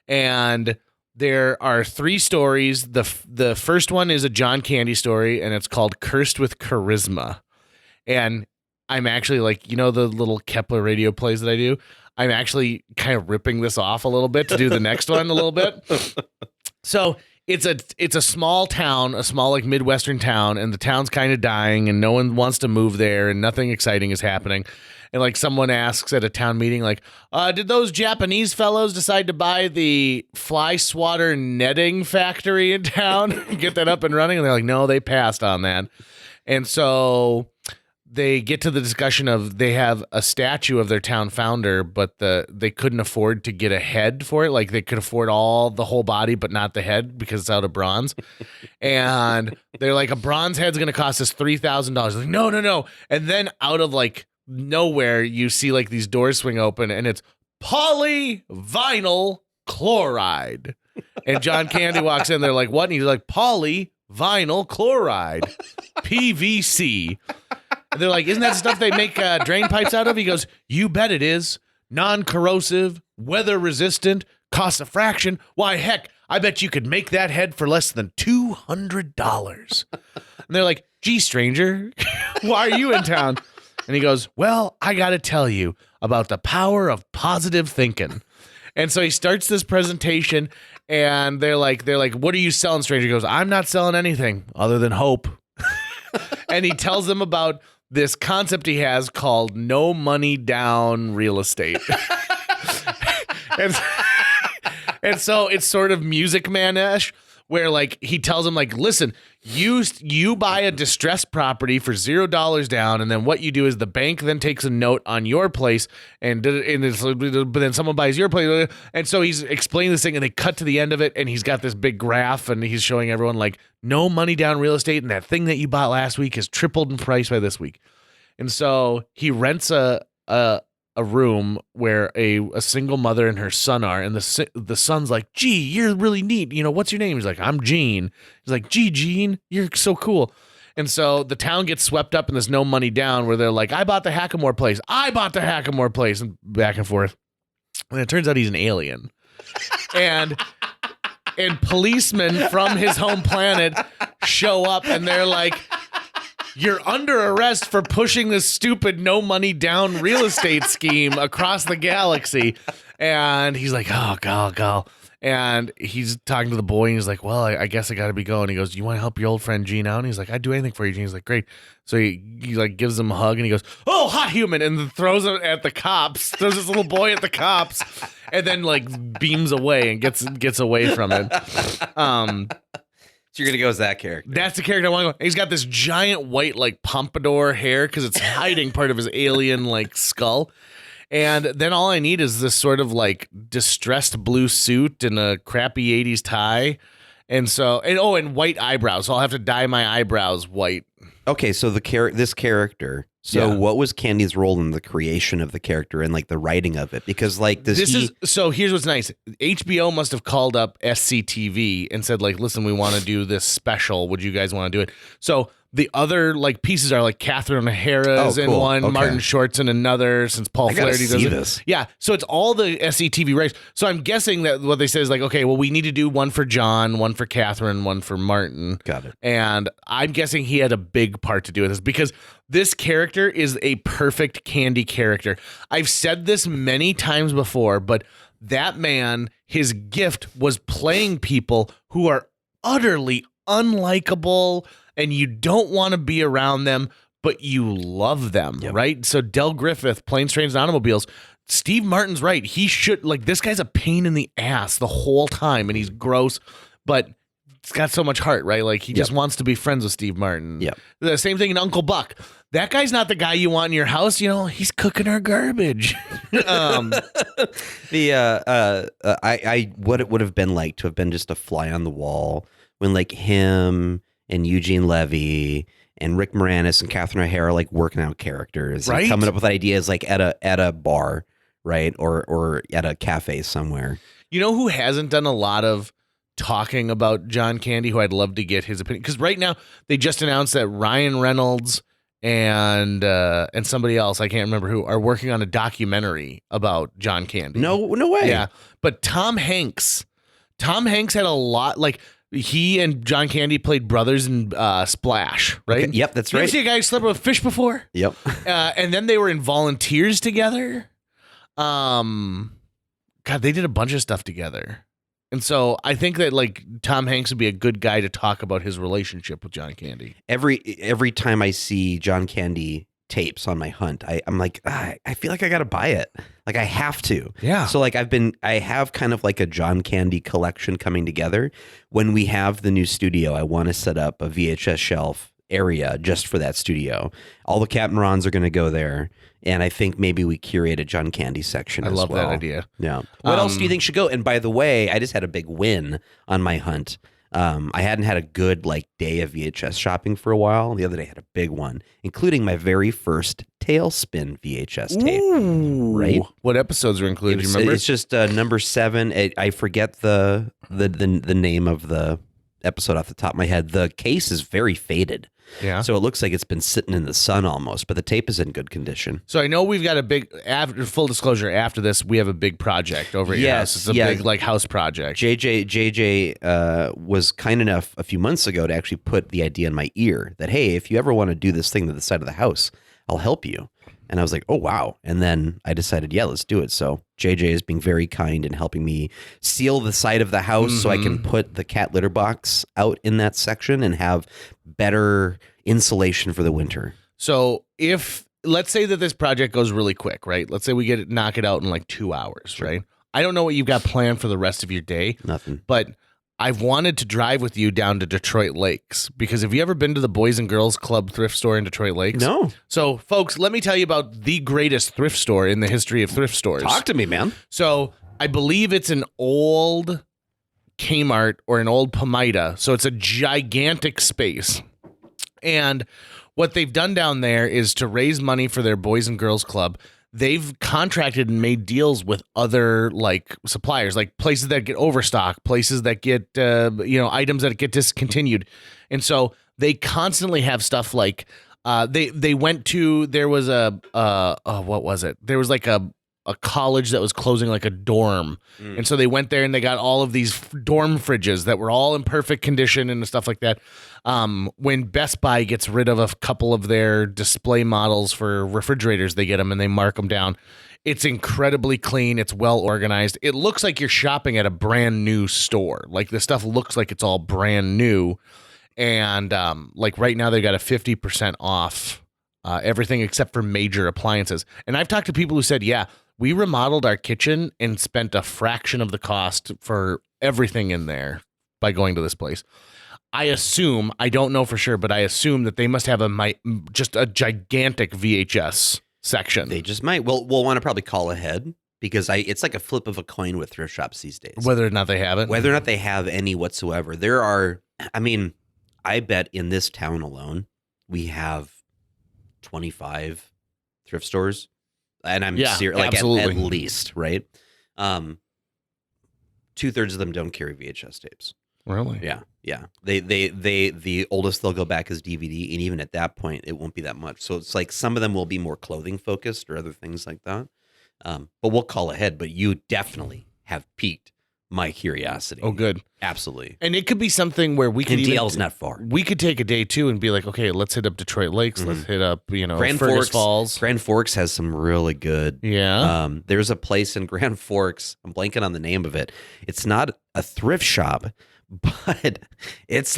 And there are 3 stories. The first one is a John Candy story and it's called Cursed with Charisma. And I'm actually like, the little Kepler radio plays that I do. I'm actually kind of ripping this off a little bit to do the next one a little bit. So it's a small town, a small like Midwestern town, and the town's kind of dying and no one wants to move there and nothing exciting is happening. And like someone asks at a town meeting, like, did those Japanese fellows decide to buy the fly swatter netting factory in town and get that up and running? And they're like, no, they passed on that. And so they get to the discussion of they have a statue of their town founder, but they couldn't afford to get a head for it. Like they could afford the whole body, but not the head because it's out of bronze. And they're like, a bronze head's going to cost us $3,000. Like, no. And then out of like nowhere, you see like these doors swing open and it's polyvinyl chloride. And John Candy walks in. They're like, what? And he's like, polyvinyl chloride, PVC. And they're like, isn't that stuff they make drain pipes out of? He goes, you bet it is. Non-corrosive, weather-resistant, costs a fraction. Why, heck, I bet you could make that head for less than $200. And they're like, gee, stranger, why are you in town? And he goes, well, I got to tell you about the power of positive thinking. And so he starts this presentation, and they're like, what are you selling, stranger? He goes, I'm not selling anything other than hope. And he tells them about this concept he has called no money down real estate. and so it's sort of Music Man-ish, where like he tells them like, listen, you buy a distressed property for $0 down, and then what you do is the bank then takes a note on your place, but then someone buys your place, and so he's explaining this thing, and they cut to the end of it, and he's got this big graph, and he's showing everyone like no money down real estate, and that thing that you bought last week has tripled in price by this week, and so he rents a room where a single mother and her son are, and the son's like, gee, you're really neat. You know, what's your name? He's like, I'm Gene. He's like, gee, Gene, you're so cool. And so the town gets swept up in this no money down where they're like, I bought the Hackamore place. And back and forth. And it turns out he's an alien. And policemen from his home planet show up, and they're like, you're under arrest for pushing this stupid no money down real estate scheme across the galaxy. And he's like, oh, go. And he's talking to the boy, and he's like, well, I guess I got to be going. He goes, you want to help your old friend Gene out? And he's like, I'd do anything for you, Gene. He's like, great. So he like gives him a hug, and he goes, oh, hot human, and then throws him at the cops. Throws this little boy at the cops, and then like beams away and gets away from it. So you're going to go as that character. That's the character I want to go. He's got this giant white, like, pompadour hair because it's hiding part of his alien, like, skull. And then all I need is this sort of, like, distressed blue suit and a crappy 80s tie. And white eyebrows. So I'll have to dye my eyebrows white. Okay, so this character. So what was Candy's role in the creation of the character and like the writing of it? Because like so here's what's nice. HBO must have called up SCTV and said like, listen, we want to do this special. Would you guys want to do it? So the other like pieces are like Catherine O'Hara's in one, okay. Martin Short's in another, since Paul Flaherty does it. This. Yeah, so it's all the SCTV rights. So I'm guessing that what they say is like, okay, well, we need to do one for John, one for Catherine, one for Martin. Got it. And I'm guessing he had a big part to do with this because this character is a perfect Candy character. I've said this many times before, but that man, his gift was playing people who are utterly unlikable and you don't want to be around them, but you love them, right? So Del Griffith, Planes, Trains, and Automobiles. Steve Martin's right. He should, like, this guy's a pain in the ass the whole time, and he's gross, but he's got so much heart, right? Like, he just wants to be friends with Steve Martin. Yeah. The same thing in Uncle Buck. That guy's not the guy you want in your house. You know, he's cooking our garbage. What it would have been like to have been just a fly on the wall when like him and Eugene Levy and Rick Moranis and Catherine O'Hara like working out characters, right? And coming up with ideas like at a bar, right, or at a cafe somewhere. You know who hasn't done a lot of talking about John Candy? Who I'd love to get his opinion, because right now they just announced that Ryan Reynolds and somebody else, I can't remember who, are working on a documentary about John Candy. No way. Yeah, but Tom Hanks had a lot like. He and John Candy played brothers in Splash, right? Okay, yep, that's right. You ever see a guy slept with a fish before? Yep. And then they were in Volunteers together. God, they did a bunch of stuff together. And so I think that like Tom Hanks would be a good guy to talk about his relationship with John Candy. Every time I see John Candy tapes on my hunt, I'm like, I feel like I gotta buy it. Like I have to. Yeah. So like I have kind of like a John Candy collection coming together. When we have the new studio, I want to set up a VHS shelf area just for that studio. All the Captain Rons are going to go there. And I think maybe we curate a John Candy section as well. I love that idea. Yeah. What else do you think should go? And by the way, I just had a big win on my hunt. I hadn't had a good day of VHS shopping for a while. The other day I had a big one, including my very first Tailspin VHS tape. Ooh. Right? What episodes are included? Do you remember? It's just number 7. I forget the name of the episode off the top of my head. The case is very faded. Yeah. So it looks like it's been sitting in the sun almost, but the tape is in good condition. So I know we've got a big, full disclosure, after this, we have a big project over at your house. It's a big house project. JJ was kind enough a few months ago to actually put the idea in my ear that, hey, if you ever want to do this thing to the side of the house, I'll help you. And I was like, oh, wow. And then I decided, yeah, let's do it. So JJ is being very kind and helping me seal the side of the house so I can put the cat litter box out in that section and have better insulation for the winter. So let's say that this project goes really quick, right? Let's say we knock it out in 2 hours, right? I don't know what you've got planned for the rest of your day. Nothing. But I've wanted to drive with you down to Detroit Lakes, because have you ever been to the Boys and Girls Club thrift store in Detroit Lakes? No. So, folks, let me tell you about the greatest thrift store in the history of thrift stores. Talk to me, man. So, I believe it's an old Kmart or an old Pomida. So, it's a gigantic space. And what they've done down there is to raise money for their Boys and Girls Club. They've contracted and made deals with other suppliers, places that get overstock, places that get items that get discontinued, and so they constantly have stuff they went to. There was what was it? There was a college that was closing a dorm, and so they went there and they got all of these dorm fridges that were all in perfect condition and stuff like that. When Best Buy gets rid of a couple of their display models for refrigerators, they get them and they mark them down. It's incredibly clean. It's well organized. It looks like you're shopping at a brand new store. The stuff looks like it's all brand new. And right now they got a 50% off everything except for major appliances. And I've talked to people who said, yeah, we remodeled our kitchen and spent a fraction of the cost for everything in there by going to this place. I assume, I don't know for sure, but I assume that they must have just a gigantic VHS section. They just might. We'll want to probably call ahead, because it's like a flip of a coin with thrift shops these days. Whether or not they have it. Whether or not they have any whatsoever. There are, I bet in this town alone, we have 25 thrift stores. And I'm serious, at least, right? 2/3 of them don't carry VHS tapes. Really? Yeah. The oldest they'll go back is DVD, and even at that point, it won't be that much. So it's some of them will be more clothing focused or other things like that. But we'll call ahead. But you definitely have piqued my curiosity. Oh, good. Absolutely. And it could be something where we could DL's not far. We could take a day too and be like, okay, let's hit up Detroit Lakes. Let's hit up, Fergus Falls. Grand Forks has some really good. Yeah. There's a place in Grand Forks. I'm blanking on the name of it. It's not a thrift shop, but it's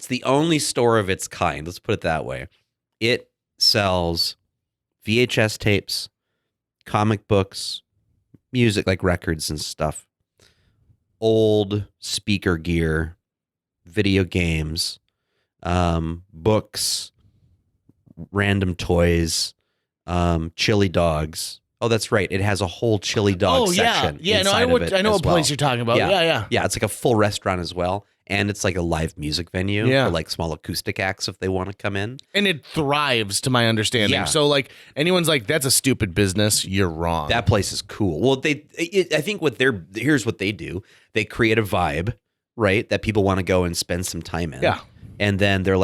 the only store of its kind. Let's put it that way. It sells VHS tapes, comic books, music, records and stuff, old speaker gear, video games, books, random toys, chili dogs. Oh, that's right. It has a whole chili dog section. Yeah, no, I know what place you're talking about. Yeah. Yeah, it's a full restaurant as well. And it's a live music venue for small acoustic acts if they want to come in. And it thrives, to my understanding. Yeah. So anyone's that's a stupid business, you're wrong. That place is cool. Well, I think here's what they do. They create a vibe, right, that people want to go and spend some time in. Yeah. And then they're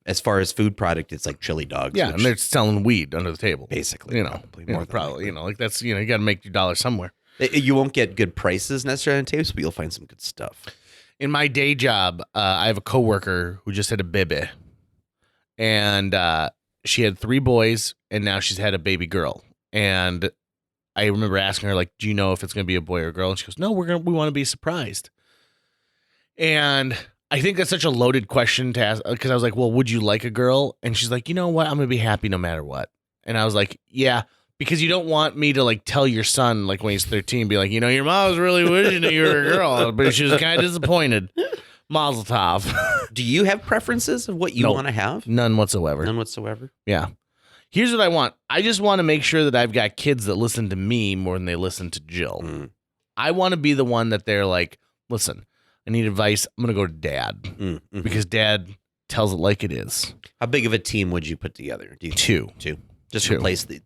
as far as food product, it's chili dogs. Yeah, and they're selling weed under the table. Basically. Probably. That's, you got to make your dollar somewhere. You won't get good prices necessarily on tapes, but you'll find some good stuff. In my day job, I have a coworker who just had a baby, and she had 3 boys, and now she's had a baby girl. And I remember asking her, do you know if it's going to be a boy or a girl? And she goes, no, we want to be surprised. And I think that's such a loaded question to ask, because I was like, well, would you like a girl? And she's like, you know what? I'm going to be happy no matter what. And I was like, yeah. Because you don't want me to tell your son when he's 13, be like, your mom was really wishing that you were a girl, but she was kind of disappointed. Mazel tov. Do you have preferences of what you No. want to have? None whatsoever. None whatsoever. Yeah. Here's what I want. I just want to make sure that I've got kids that listen to me more than they listen to Jill. Mm. I want to be the one that they're like, listen, I need advice. I'm going to go to dad Mm-hmm. because dad tells it like it is. How big of a team would you put together? Do you Two. Just Two.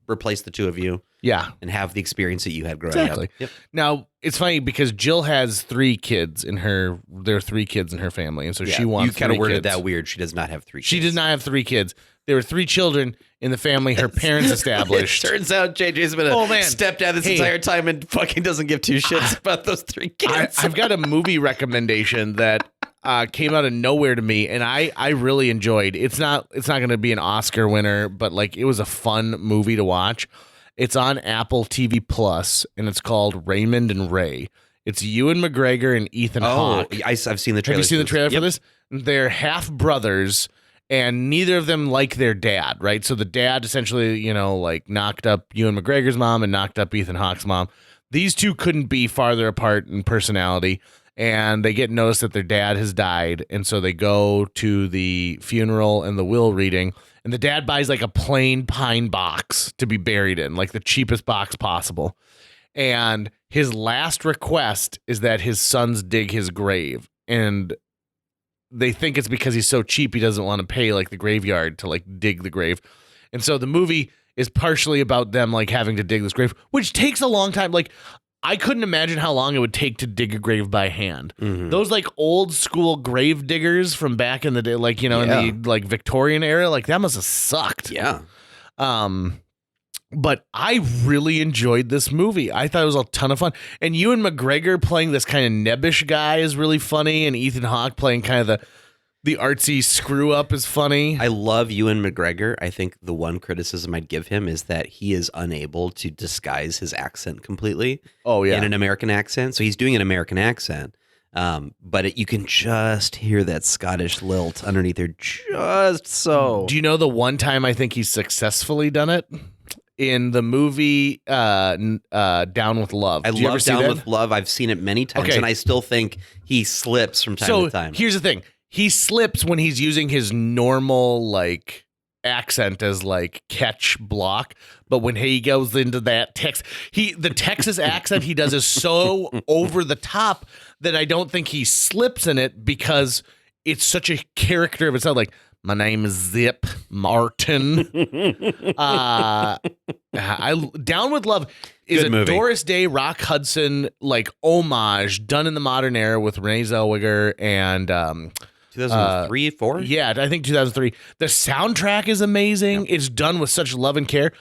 replace the two of you Yeah. and have the experience that you had growing Exactly. up. Yep. Now, it's funny because Jill has there are 3 kids in her family. And so she wants You kind of 3 worded kids. that weird. She does not have 3 kids. She did not have 3 kids. There were 3 children in the family her parents established. It turns out JJ's been a stepdad this entire time and fucking doesn't give 2 shits about those 3 kids. I've got a movie recommendation that came out of nowhere to me, and I really enjoyed. It's not going to be an Oscar winner, but like it was a fun movie to watch. It's on Apple TV Plus, and it's called Raymond and Ray. It's Ewan McGregor and Ethan Hawke. I've seen the trailer. Have you seen the trailer for this? They're half brothers, and neither of them like their dad, right? So the dad essentially, like knocked up Ewan McGregor's mom and knocked up Ethan Hawke's mom. These two couldn't be farther apart in personality, and they get noticed that their dad has died, and so they go to the funeral and the will reading, and the dad buys like a plain pine box to be buried in, like the cheapest box possible. And his last request is that his sons dig his grave, and they think it's because he's so cheap he doesn't want to pay like the graveyard to like dig the grave. And so the movie is partially about them like having to dig this grave, which takes a long time. Like I couldn't imagine how long it would take to dig a grave by hand. Mm-hmm. Those like old school grave diggers from back in the day, like, in the like Victorian era, like that must have sucked. Yeah. But I really enjoyed this movie. I thought it was a ton of fun. And Ewan McGregor playing this kind of nebbish guy is really funny. And Ethan Hawke playing kind of the artsy screw up is funny. I love Ewan McGregor. I think the one criticism I'd give him is that he is unable to disguise his accent completely. Oh, yeah. In an American accent. So he's doing an American accent. But you can just hear that Scottish lilt underneath there just so. Do you know the one time I think he's successfully done it? In the movie Down with Love. I Did you ever love see Down that? with Love. I've seen it many times, Okay. and I still think he slips from time to time. Here's the thing. He slips when he's using his normal like accent as like catch block, but when he goes into that the Texas accent he does is so over the top that I don't think he slips in it because it's such a character of itself. Like, my name is Zip Martin. Down with Love is Good a movie. Doris Day, Rock Hudson like homage done in the modern era with Renee Zellweger and 2003, 4? yeah, I think 2003. The soundtrack is amazing. Yep. It's done with such love and care.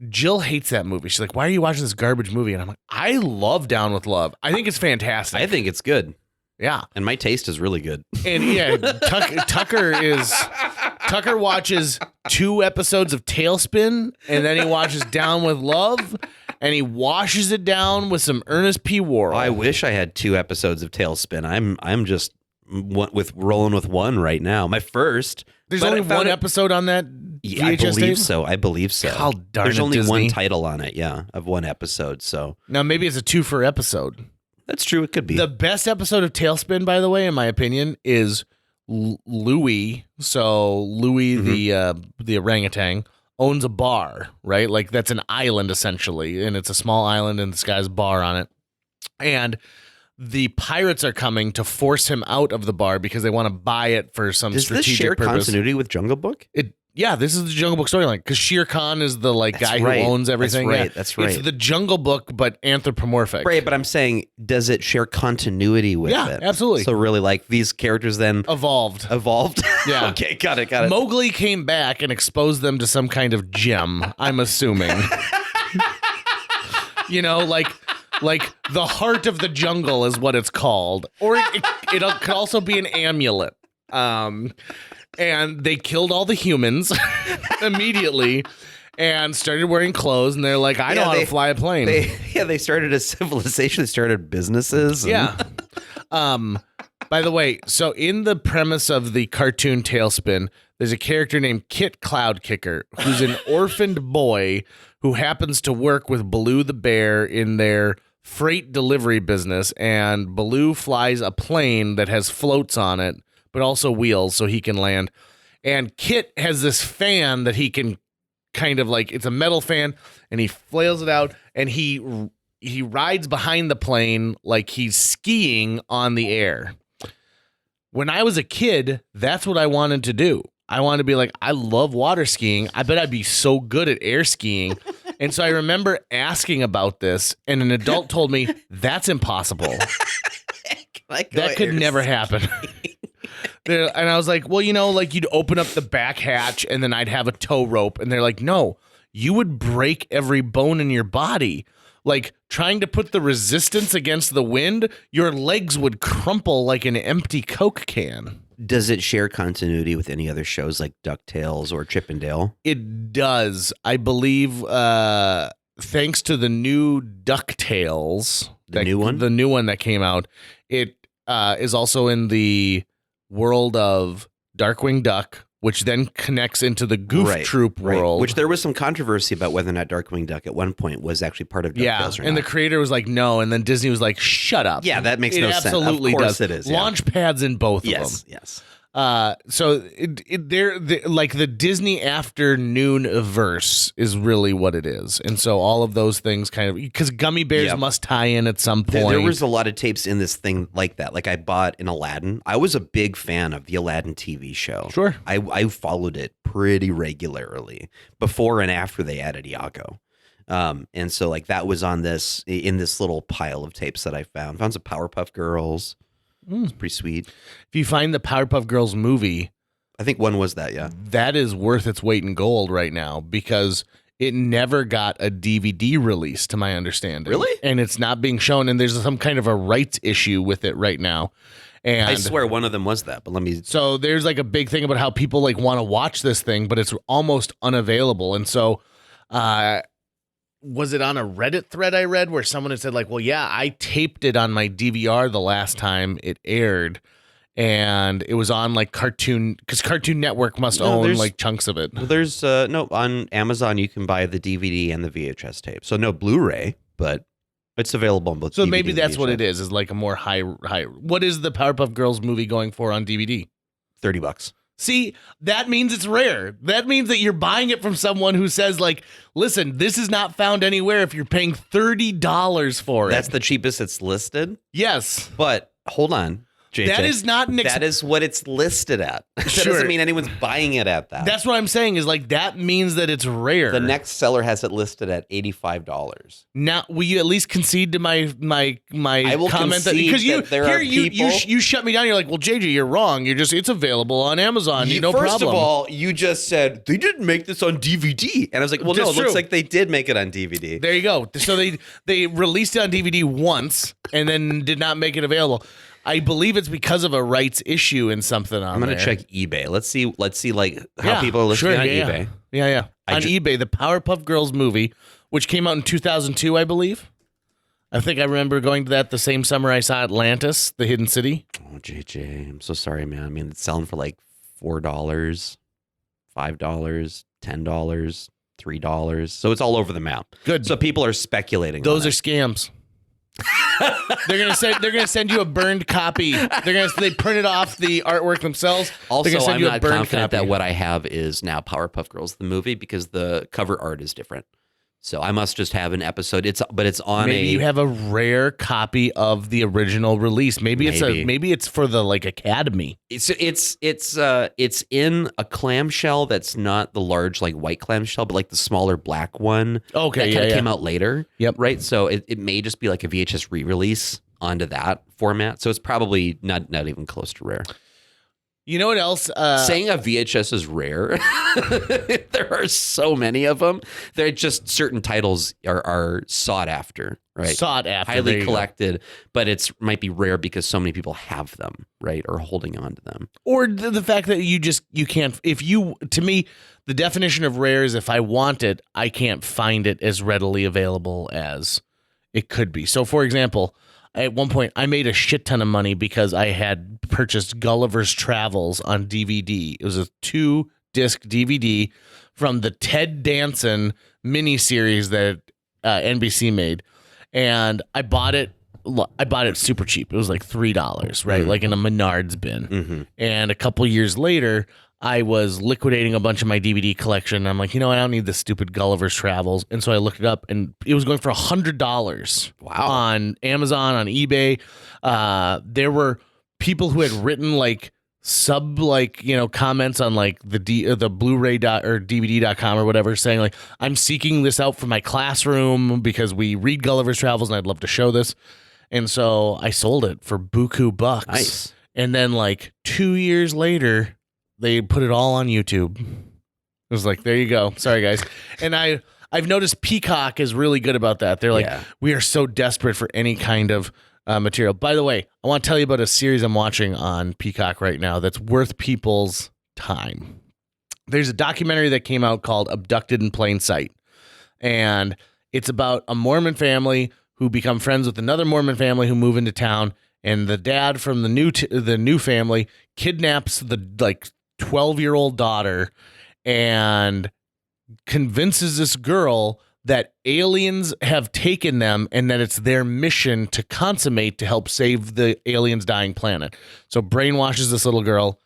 Jill hates that movie. She's like, "Why are you watching this garbage movie?" And I'm like, "I love Down with Love. I think it's fantastic." I think it's good. Yeah. And my taste is really good. And yeah, Tucker watches 2 episodes of Tailspin, and then he watches Down with Love, and he washes it down with some Ernest P. Worrell. I wish I had 2 episodes of Tailspin. I'm just rolling with one right now. My first. There's but only I found one it- episode on that Yeah, I VHS believe tape? so. I believe so. God darn There's it, only one Disney. title on it, of one episode. So Now, maybe it's a 2 for episode. that's true. It could be. The best episode of Tailspin, by the way, in my opinion, is Louis. So Louis, the orangutan, owns a bar, right? Like that's an island essentially, and it's a small island, and this guy's bar on it. And the pirates are coming to force him out of the bar because they want to buy it for some Does this strategic share purpose. continuity with Jungle Book? This is the Jungle Book storyline because Shere Khan is the That's guy right. who owns everything. That's right. Yeah. That's right. It's the Jungle Book, but anthropomorphic. Right, but I'm saying, does it share continuity with Yeah, it? absolutely. So really, like these characters then Evolved. Yeah. Okay, got it. Mowgli came back and exposed them to some kind of gem, I'm assuming. like the heart of the jungle is what it's called. Or it could also be an amulet. And they killed all the humans immediately and started wearing clothes. And they're like, I know how to fly a plane. They started a civilization. They started businesses. Yeah. By the way, so in the premise of the cartoon Tailspin, there's a character named Kit Cloudkicker, who's an orphaned boy who happens to work with Baloo the bear in their freight delivery business, and Baloo flies a plane that has floats on it, but also wheels so he can land. And Kit has this fan that he can kind of like, it's a metal fan, and he flails it out, and he rides behind the plane like he's skiing on the air. When I was a kid, that's what I wanted to do. I wanted to be like, I love water skiing. I bet I'd be so good at air skiing. And so I remember asking about this, and an adult told me, that's impossible. That could never happen. And I was like, well, like you'd open up the back hatch, and then I'd have a tow rope. And they're like, no, you would break every bone in your body. Like trying to put the resistance against the wind, your legs would crumple like an empty Coke can. Does it share continuity with any other shows like DuckTales or Chip and Dale? It does. I believe thanks to the new DuckTales. The new one that came out, it is also in the world of Darkwing Duck, which then connects into the Goof Troop world. Which there was some controversy about whether or not Darkwing Duck at one point was actually part of DuckTales or not. And the creator was like, no, and then Disney was like, shut up. Yeah, that makes no sense. It absolutely of course does. It is. Launch pads in both of them. Yes. So they're like the Disney afternoon verse is really what it is. And so all of those things kind of, because Gummy Bears must tie in at some point. There was a lot of tapes in this thing like that. Like I bought an Aladdin. I was a big fan of the Aladdin TV show. Sure. I followed it pretty regularly before and after they added Iago. And so like that was in this little pile of tapes that I found. Found some Powerpuff Girls. It's pretty sweet. If you find the Powerpuff Girls movie, I think one was that, yeah. That is worth its weight in gold right now because it never got a DVD release, to my understanding. Really? And it's not being shown, and there's some kind of a rights issue with it right now. And I swear one of them was that, but let me... So there's like a big thing about how people like want to watch this thing, but it's almost unavailable. And so... was it on a Reddit thread I read where someone had said like, well, yeah, I taped it on my DVR the last time it aired, and it was on like because Cartoon Network must own like chunks of it. Well, there's on Amazon you can buy the DVD and the VHS tape. So no Blu-ray, but it's available on both. So DVD maybe and that's VHS. what it is like a more high. What is the Powerpuff Girls movie going for on DVD? $30. See, that means it's rare. That means that you're buying it from someone who says, like, listen, this is not found anywhere if you're paying $30 for it. That's the cheapest it's listed? Yes. But hold on, JJ. That is not an that is what it's listed at. That Sure. doesn't mean anyone's buying it at that. That's what I'm saying is, like, that means that it's rare. The next seller has it listed at $85. Now, will you at least concede to my I will comment concede because that there are people... you shut me down. You're like, well, JJ, you're wrong. It's available on Amazon. No problem. First of all, you just said they didn't make this on DVD, and I was like, well, no, it looks like they did make it on DVD. There you go. So they released it on DVD once and then did not make it available. I believe it's because of a rights issue and something on I'm going to there. check eBay. Let's see like how people are listing on eBay. Yeah. On eBay, the Powerpuff Girls movie, which came out in 2002, I believe. I think I remember going to that the same summer I saw Atlantis, the Hidden City. Oh, JJ, I'm so sorry, man. I mean, it's selling for like $4, $5, $10, $3. So it's all over the map. Good. So people are speculating. Those are scams. They're gonna send you a burned copy. They print it off the artwork themselves. Also, I'm not confident that what I have is now Powerpuff Girls the movie because the cover art is different. So I must just have an episode. But it's on maybe you have a rare copy of the original release. Maybe it's for the like Academy. It's in a clamshell that's not the large like white clamshell, but like the smaller black one. Okay, that kind of came out later. Yep. Right. So it may just be like a VHS re-release onto that format. So it's probably not even close to rare. You know what else? Saying a VHS is rare. There are so many of them. They're just certain titles are sought after, right? Sought after, highly collected, but it's might be rare because so many people have them, right, or holding on to them. Or the fact that you can't. To me, the definition of rare is if I want it, I can't find it as readily available as it could be. So, for example, at one point, I made a shit ton of money because I had purchased Gulliver's Travels on DVD. It was a 2-disc DVD from the Ted Danson miniseries that NBC made. and I bought it super cheap. It was like $3, right? Like in a Menards bin. And a couple years later, I was liquidating a bunch of my DVD collection. And I'm like, I don't need this stupid Gulliver's Travels. And so I looked it up, and it was going for $100. Wow. On Amazon, on eBay. There were people who had written like comments on like the Blu-ray or DVD.com or whatever, saying like, I'm seeking this out for my classroom because we read Gulliver's Travels and I'd love to show this. And so I sold it for buku bucks. Nice. And then like 2 years later, they put it all on YouTube. It was like, there you go. Sorry, guys. And I've noticed Peacock is really good about that. They're like, we are so desperate for any kind of material. By the way, I want to tell you about a series I'm watching on Peacock right now that's worth people's time. There's a documentary that came out called Abducted in Plain Sight. And it's about a Mormon family who become friends with another Mormon family who move into town. And the dad from the new family kidnaps the 12-year-old daughter and convinces this girl that aliens have taken them and that it's their mission to consummate to help save the aliens' dying planet. So brainwashes this little girl,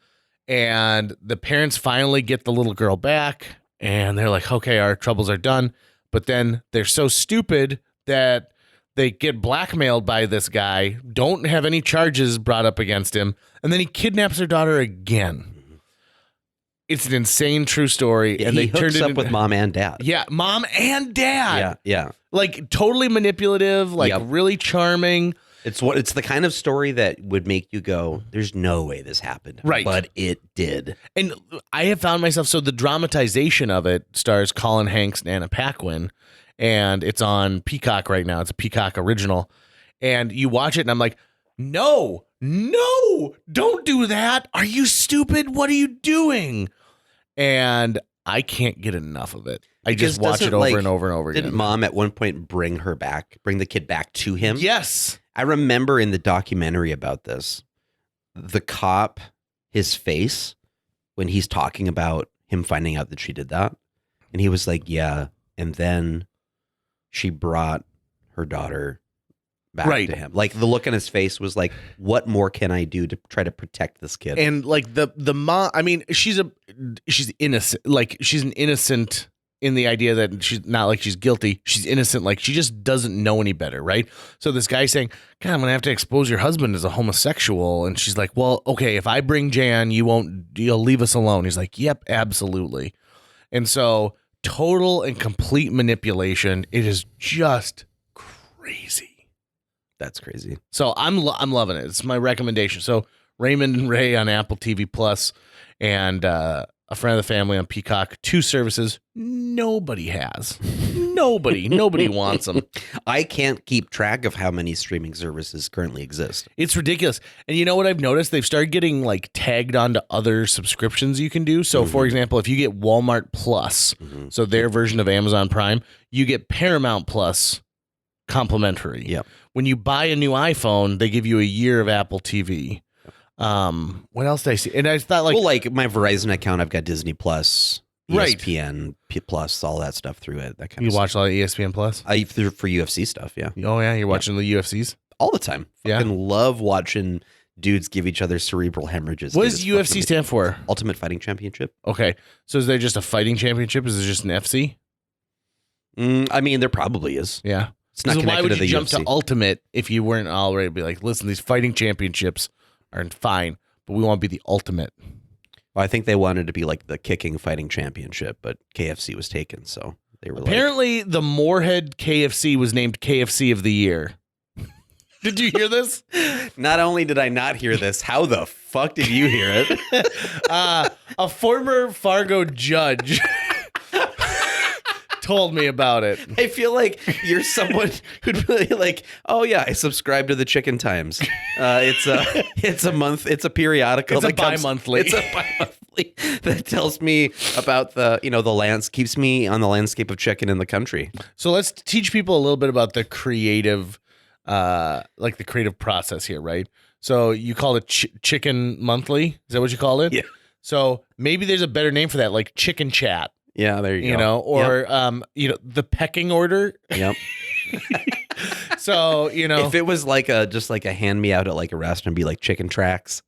and the parents finally get the little girl back, and they're like, okay, our troubles are done. But then they're so stupid that they get blackmailed by this guy, don't have any charges brought up against him, and then he kidnaps their daughter again. It's an insane true story. Yeah, and he they turned hooks it up into, with mom and dad. Yeah, mom and dad. Yeah. Like totally manipulative, like really charming. It's the kind of story that would make you go, there's no way this happened. Right. But it did. And I have found myself, so the dramatization of it stars Colin Hanks and Anna Paquin, and it's on Peacock right now. It's a Peacock original. And you watch it and I'm like, no, don't do that. Are you stupid? What are you doing? And I can't get enough of it. I just watch it over and over and over again. Didn't mom at one point bring the kid back to him? Yes. I remember in the documentary about this, the cop, his face, when he's talking about him finding out that she did that. And he was like, yeah. And then she brought her daughter back to him. Like the look on his face was like, what more can I do to try to protect this kid? And like the mom, I mean, she's innocent. Like she's an innocent in the idea that she's not like she's guilty. She's innocent. Like she just doesn't know any better. Right. So this guy's saying, God, I'm going to have to expose your husband as a homosexual. And she's like, well, okay, if I bring Jan, you'll leave us alone. He's like, yep, absolutely. And so total and complete manipulation. It is just crazy. That's crazy. So I'm loving it. It's my recommendation. So Raymond and Ray on Apple TV Plus, and a friend of the family on Peacock. 2 services nobody has. Nobody wants them. I can't keep track of how many streaming services currently exist. It's ridiculous. And you know what I've noticed? They've started getting like tagged onto other subscriptions you can do. So for example, if you get Walmart Plus, so their version of Amazon Prime, you get Paramount Plus complimentary. Yep. When you buy a new iPhone, they give you a year of Apple TV. What else did I see? And I thought like my Verizon account, I've got Disney Plus, ESPN Plus, all that stuff through it. That kind of You watch a lot of ESPN Plus? for UFC stuff, yeah. Oh yeah, you're watching the UFCs? All the time. Yeah. Fucking love watching dudes give each other cerebral hemorrhages. What does UFC stand for? Ultimate Fighting Championship. Okay. So is there just a fighting championship? Is it just an FC? I mean, there probably is. Yeah. It's not So connected why would to you the jump UFC. to Ultimate if you weren't already be like, listen, these fighting championships are fine, but we want to be the Ultimate. Well, I think they wanted to be like the kicking fighting championship, but KFC was taken, so they were Apparently, the Moorhead KFC was named KFC of the Year. Did you hear this? Not only did I not hear this, how the fuck did you hear it? A former Fargo judge told me about it. I feel like you're someone who'd be like, oh yeah, I subscribe to the Chicken Times. It's a month. It's a periodical. It's a bi-monthly. It's a bi-monthly that tells me about keeps me on the landscape of chicken in the country. So let's teach people a little bit about the creative, the creative process here, right? So you call it Chicken Monthly. Is that what you call it? Yeah. So maybe there's a better name for that, like Chicken Chat. Yeah, there you go. Or the pecking order. Yep. So, you know, if it was like just like a hand me out at like a restaurant, be like chicken tracks.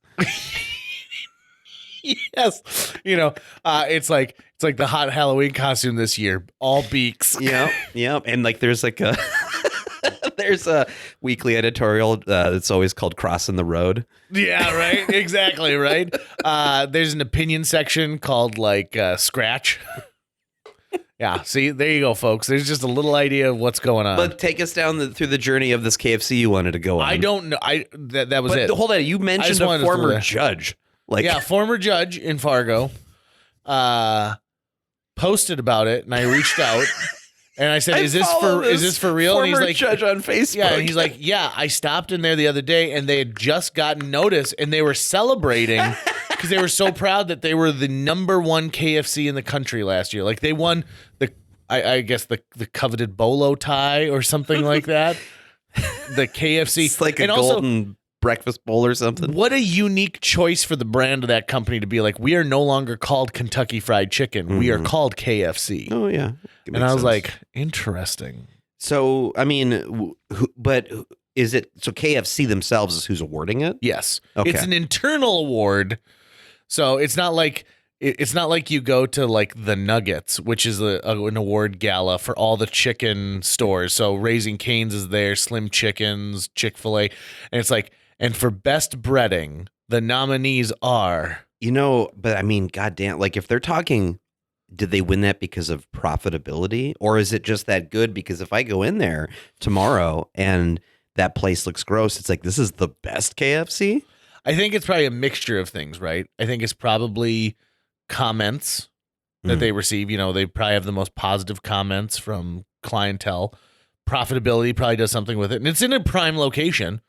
yes, you know, it's like the hot Halloween costume this year, all beaks. Yeah, and like there's like a there's a weekly editorial that's always called Crossing the Road. Yeah, right. Exactly, right. There's an opinion section called like Scratch. Yeah, see, there you go, folks. There's just a little idea of what's going on. But take us down through the journey of this KFC you wanted to go on. I don't know. That was it. Hold on, you mentioned a former judge. Like, yeah, former judge in Fargo posted about it, and I reached out and I said, "Is this for real?" Former and he's like, judge on Facebook. Yeah, and he's like, "Yeah, I stopped in there the other day, and they had just gotten notice, and they were celebrating." Because they were so proud that they were the #1 KFC in the country last year. Like they won I guess the coveted bolo tie or something like that. The KFC. It's like a golden breakfast bowl or something. What a unique choice for the brand of that company to be like, we are no longer called Kentucky Fried Chicken. Mm-hmm. We are called KFC. Oh, yeah. And I was like, interesting. So, I mean, but is it, so KFC themselves is who's awarding it? Yes. Okay. It's an internal award. So it's not like you go to like the Nuggets, which is an award gala for all the chicken stores. So Raising Cane's is there, Slim Chickens, Chick-fil-A. And it's like, and for best breading, the nominees are. But I mean, goddamn, like if they're talking, did they win that because of profitability? Or is it just that good? Because if I go in there tomorrow and that place looks gross, it's like, this is the best KFC? I think it's probably a mixture of things, right? I think it's probably comments that they receive. They probably have the most positive comments from clientele. Profitability probably does something with it. And it's in a prime location.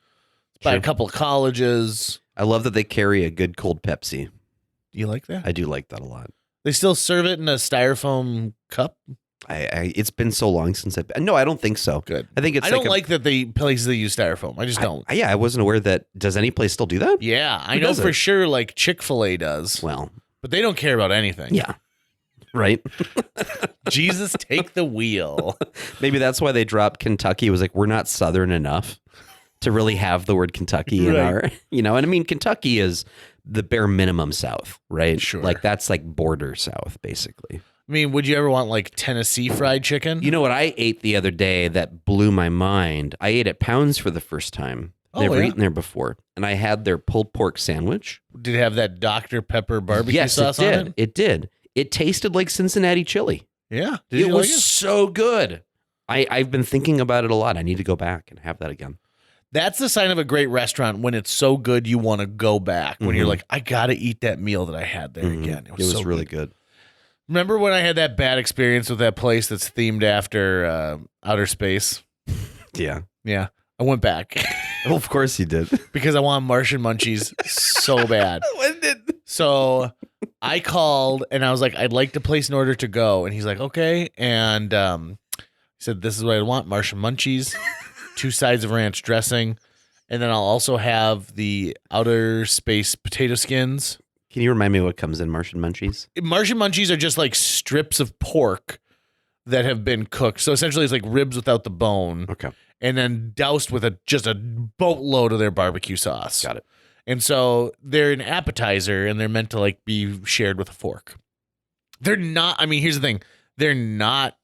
It's by a couple of colleges. I love that they carry a good cold Pepsi. You like that? I do like that a lot. They still serve it in a styrofoam cup? It's been so long since no, I don't think so. Good. I think it's. I don't like that the places they use styrofoam. I just don't. I wasn't aware that. Does any place still do that? Yeah, I know for sure. Like Chick-fil-A does. Well, but they don't care about anything. Yeah. Right. Jesus, take the wheel. Maybe that's why they dropped Kentucky. It was like, we're not Southern enough to really have the word Kentucky in our. And I mean, Kentucky is the bare minimum South, right? Sure. Like that's like border South, basically. I mean, would you ever want like Tennessee fried chicken? You know what I ate the other day that blew my mind? I ate at Pounds for the first time. Never eaten there before. And I had their pulled pork sandwich. Did it have that Dr. Pepper barbecue sauce on it? It did. It tasted like Cincinnati chili. Yeah. It was so good. I've been thinking about it a lot. I need to go back and have that again. That's the sign of a great restaurant when it's so good you want to go back. When you're like, I got to eat that meal that I had there again. It was so really good. Remember when I had that bad experience with that place that's themed after outer space? Yeah. Yeah. I went back. Well, of course you did. Because I want Martian munchies so bad. So I called and I was like, I'd like to place an order to go. And he's like, okay. And he said, this is what I want. Martian munchies, 2 sides of ranch dressing. And then I'll also have the outer space potato skins. Can you remind me what comes in Martian munchies? Martian munchies are just like strips of pork that have been cooked. So essentially it's like ribs without the bone. Okay. And then doused with just a boatload of their barbecue sauce. Got it. And so they're an appetizer and they're meant to like be shared with a fork. They're not, I mean, here's the thing. They're not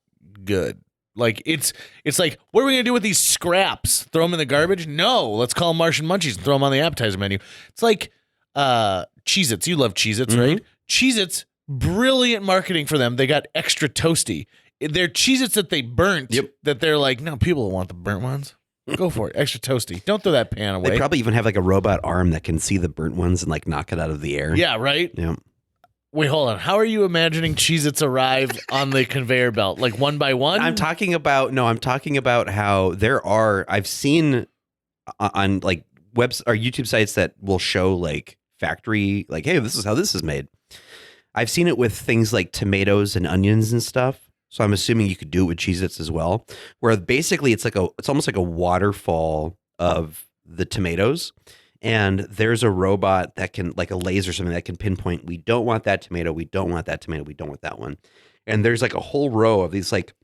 good. Like it's like, what are we going to do with these scraps? Throw them in the garbage? No, let's call them Martian munchies and throw them on the appetizer menu. It's like Cheez-Its. You love Cheez-Its, right? Cheez-Its, brilliant marketing for them. They got extra toasty. They're Cheez-Its that they burnt. Yep. That they're like, no, people don't want the burnt ones. Go for it. Extra toasty. Don't throw that pan away. They probably even have like a robot arm that can see the burnt ones and like knock it out of the air. Yeah, right? Yeah. Wait, hold on. How are you imagining Cheez-Its arrive on the conveyor belt? Like one by one? I'm talking about how I've seen on like webs or YouTube sites that will show like factory, like, hey, this is how this is made. I've seen it with things like tomatoes and onions and stuff. So I'm assuming you could do it with Cheez-Its as well, where basically it's almost like a waterfall of the tomatoes. And there's a robot that can, like a laser or something that can pinpoint, we don't want that tomato, we don't want that tomato, we don't want that one. And there's like a whole row of these like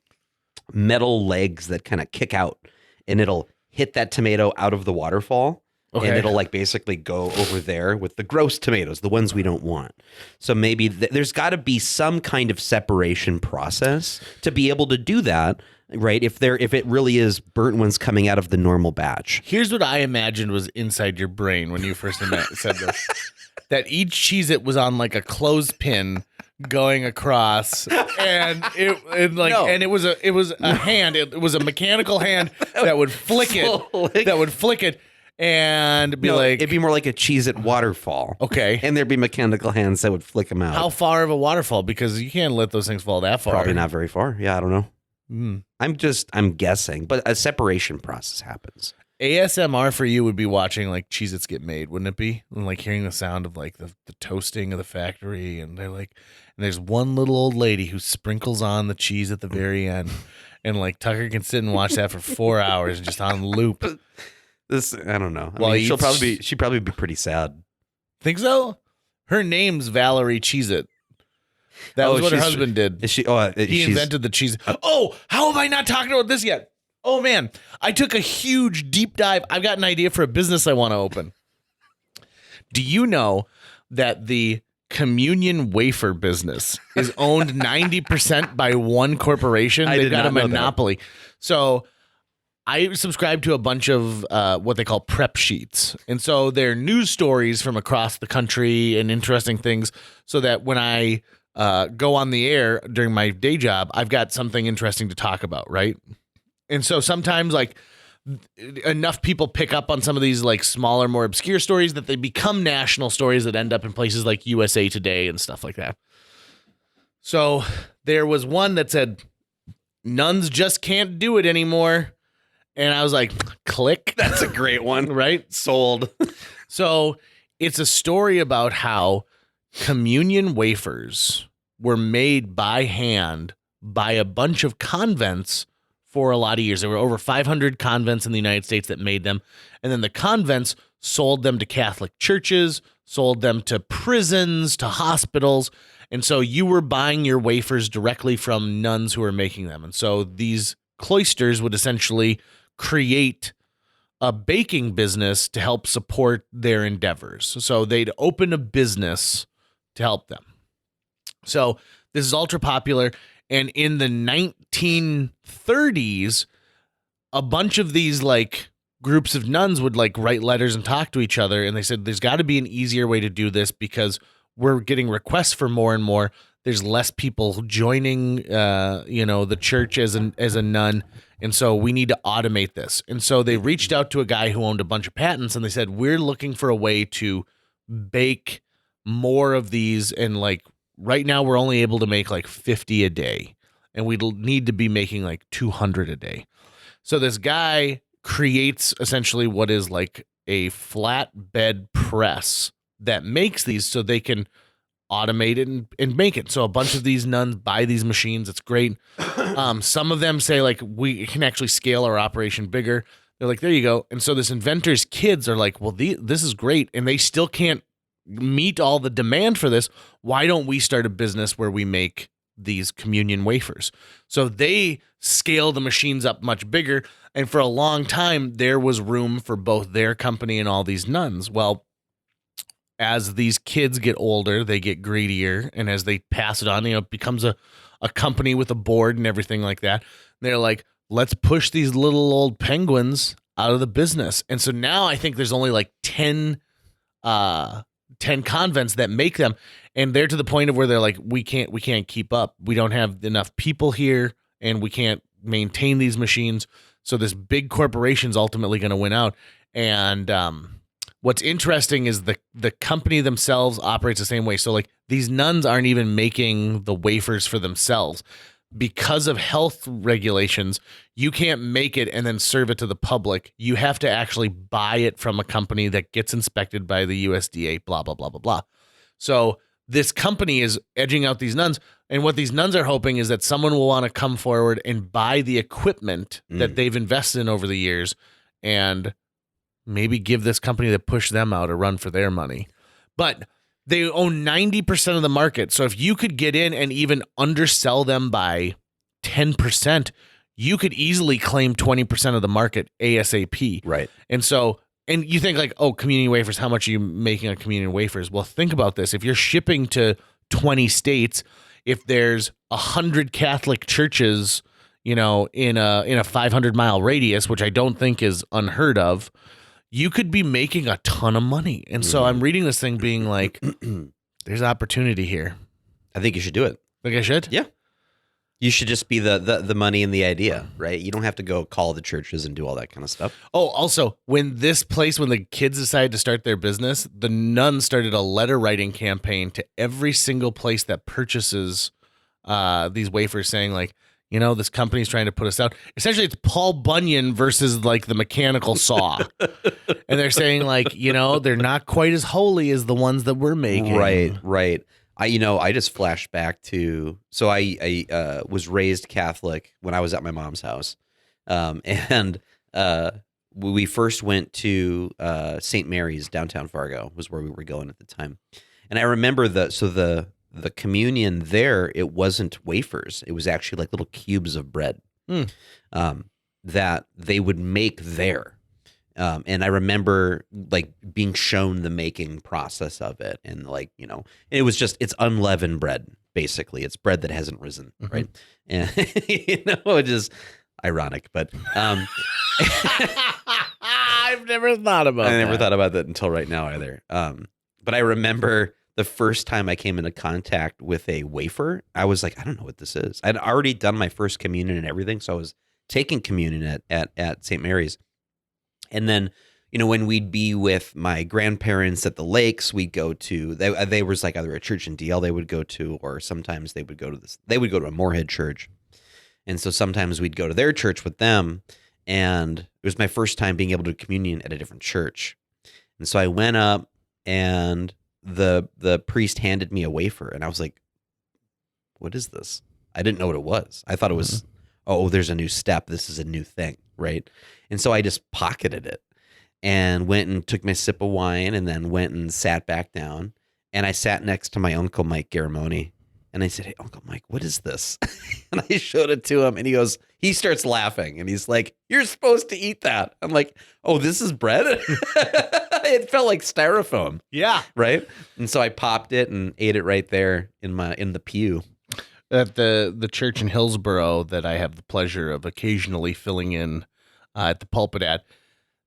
metal legs that kind of kick out and it'll hit that tomato out of the waterfall. Okay. And it'll like basically go over there with the gross tomatoes, the ones we don't want. So maybe there's got to be some kind of separation process to be able to do that, right? If it really is burnt ones coming out of the normal batch. Here's what I imagined was inside your brain when you first said this: that each Cheez-It was on like a clothespin going across, and it was a hand. It was a mechanical hand that would flick it. And be like, it'd be more like a Cheez-It waterfall. Okay. And there'd be mechanical hands that would flick them out. How far of a waterfall? Because you can't let those things fall that far. Probably not very far. Yeah, I don't know. I'm guessing, but a separation process happens. ASMR for you would be watching like Cheez-Its get made, wouldn't it be? And like hearing the sound of like the toasting of the factory, and there's one little old lady who sprinkles on the cheese at the very end, and like Tucker can sit and watch that for 4 hours just on loop. I don't know. I mean, she'd probably be pretty sad. Think so? Her name's Valerie Cheez-It. That was what her husband did. Is she? He invented the cheese. Oh, how have I not talked about this yet? Oh man, I took a huge deep dive. I've got an idea for a business I want to open. Do you know that the communion wafer business is owned 90% by one corporation? They've got a monopoly. So I subscribe to a bunch of what they call prep sheets. And so they're news stories from across the country and interesting things, so that when I go on the air during my day job, I've got something interesting to talk about, right? And so sometimes like enough people pick up on some of these like smaller, more obscure stories that they become national stories that end up in places like USA Today and stuff like that. So there was one that said, nuns just can't do it anymore. And I was like, click. That's a great one. Right? Sold. So it's a story about how communion wafers were made by hand by a bunch of convents for a lot of years. There were over 500 convents in the United States that made them. And then the convents sold them to Catholic churches, sold them to prisons, to hospitals. And so you were buying your wafers directly from nuns who were making them. And so these cloisters would essentially create a baking business to help support their endeavors. So they'd open a business to help them. So this is ultra popular. And in the 1930s, a bunch of these like groups of nuns would like write letters and talk to each other. And they said, there's got to be an easier way to do this because we're getting requests for more and more. There's less people joining, the church as a nun. And so we need to automate this. And so they reached out to a guy who owned a bunch of patents, and they said, we're looking for a way to bake more of these. And like right now we're only able to make like 50 a day, and we need to be making like 200 a day. So this guy creates essentially what is like a flatbed press that makes these so they can automate it and make it. So a bunch of these nuns buy these machines. It's great. Some of them say like, we can actually scale our operation bigger. They're like, there you go. And so this inventor's kids are like, well, this is great. And they still can't meet all the demand for this. Why don't we start a business where we make these communion wafers? So they scale the machines up much bigger. And for a long time, there was room for both their company and all these nuns. Well, as these kids get older, they get greedier. And as they pass it on, it becomes a company with a board and everything like that. They're like, let's push these little old penguins out of the business. And so now I think there's only like 10 convents that make them. And they're to the point of where they're like, we can't keep up. We don't have enough people here, and we can't maintain these machines. So this big corporation's ultimately going to win out. And what's interesting is the company themselves operates the same way. So like these nuns aren't even making the wafers for themselves. Because of health regulations, you can't make it and then serve it to the public. You have to actually buy it from a company that gets inspected by the USDA, blah, blah, blah, blah, blah. So this company is edging out these nuns. And what these nuns are hoping is that someone will want to come forward and buy the equipment that they've invested in over the years and maybe give this company that pushed them out a run for their money. But they own 90% of the market. So if you could get in and even undersell them by 10%, you could easily claim 20% of the market ASAP. Right. And so, and you think like, oh, communion wafers, how much are you making on communion wafers? Well, think about this. If you're shipping to 20 states, if there's 100 Catholic churches, in a 500-mile radius, which I don't think is unheard of, you could be making a ton of money. And so I'm reading this thing being like, there's opportunity here. I think you should do it. Think I should? Yeah. You should just be the money and the idea, right? You don't have to go call the churches and do all that kind of stuff. Oh, also, when the kids decided to start their business, the nuns started a letter writing campaign to every single place that purchases these wafers saying like, this company's trying to put us out. Essentially, it's Paul Bunyan versus like the mechanical saw. And they're saying like, they're not quite as holy as the ones that we're making. Right. I just flashed back to, so I was raised Catholic when I was at my mom's house. And we first went to St. Mary's, downtown Fargo was where we were going at the time. And I remember the communion there, it wasn't wafers. It was actually like little cubes of bread that they would make there. And I remember like being shown the making process of it. And like, it was just, it's unleavened bread, basically. It's bread that hasn't risen, right? And, it is ironic, but I've never thought about that. I never thought about that until right now either. But I remember the first time I came into contact with a wafer, I was like, I don't know what this is. I'd already done my first communion and everything. So I was taking communion at St. Mary's. And then, when we'd be with my grandparents at the lakes, we'd go to, they was like either a church in DL they would go to, or sometimes they would go to a Moorhead church. And so sometimes we'd go to their church with them. And it was my first time being able to communion at a different church. And so I went up and the priest handed me a wafer and I was like, what is this? I didn't know what it was. I thought it was, there's a new step. This is a new thing, right? And so I just pocketed it and went and took my sip of wine and then went and sat back down. And I sat next to my Uncle Mike Garamoni. And I said, hey, Uncle Mike, what is this? And I showed it to him and he starts laughing and he's like, you're supposed to eat that. I'm like, oh, this is bread? It felt like styrofoam. Yeah. Right. And so I popped it and ate it right there in the pew. At the church in Hillsboro that I have the pleasure of occasionally filling in at the pulpit at,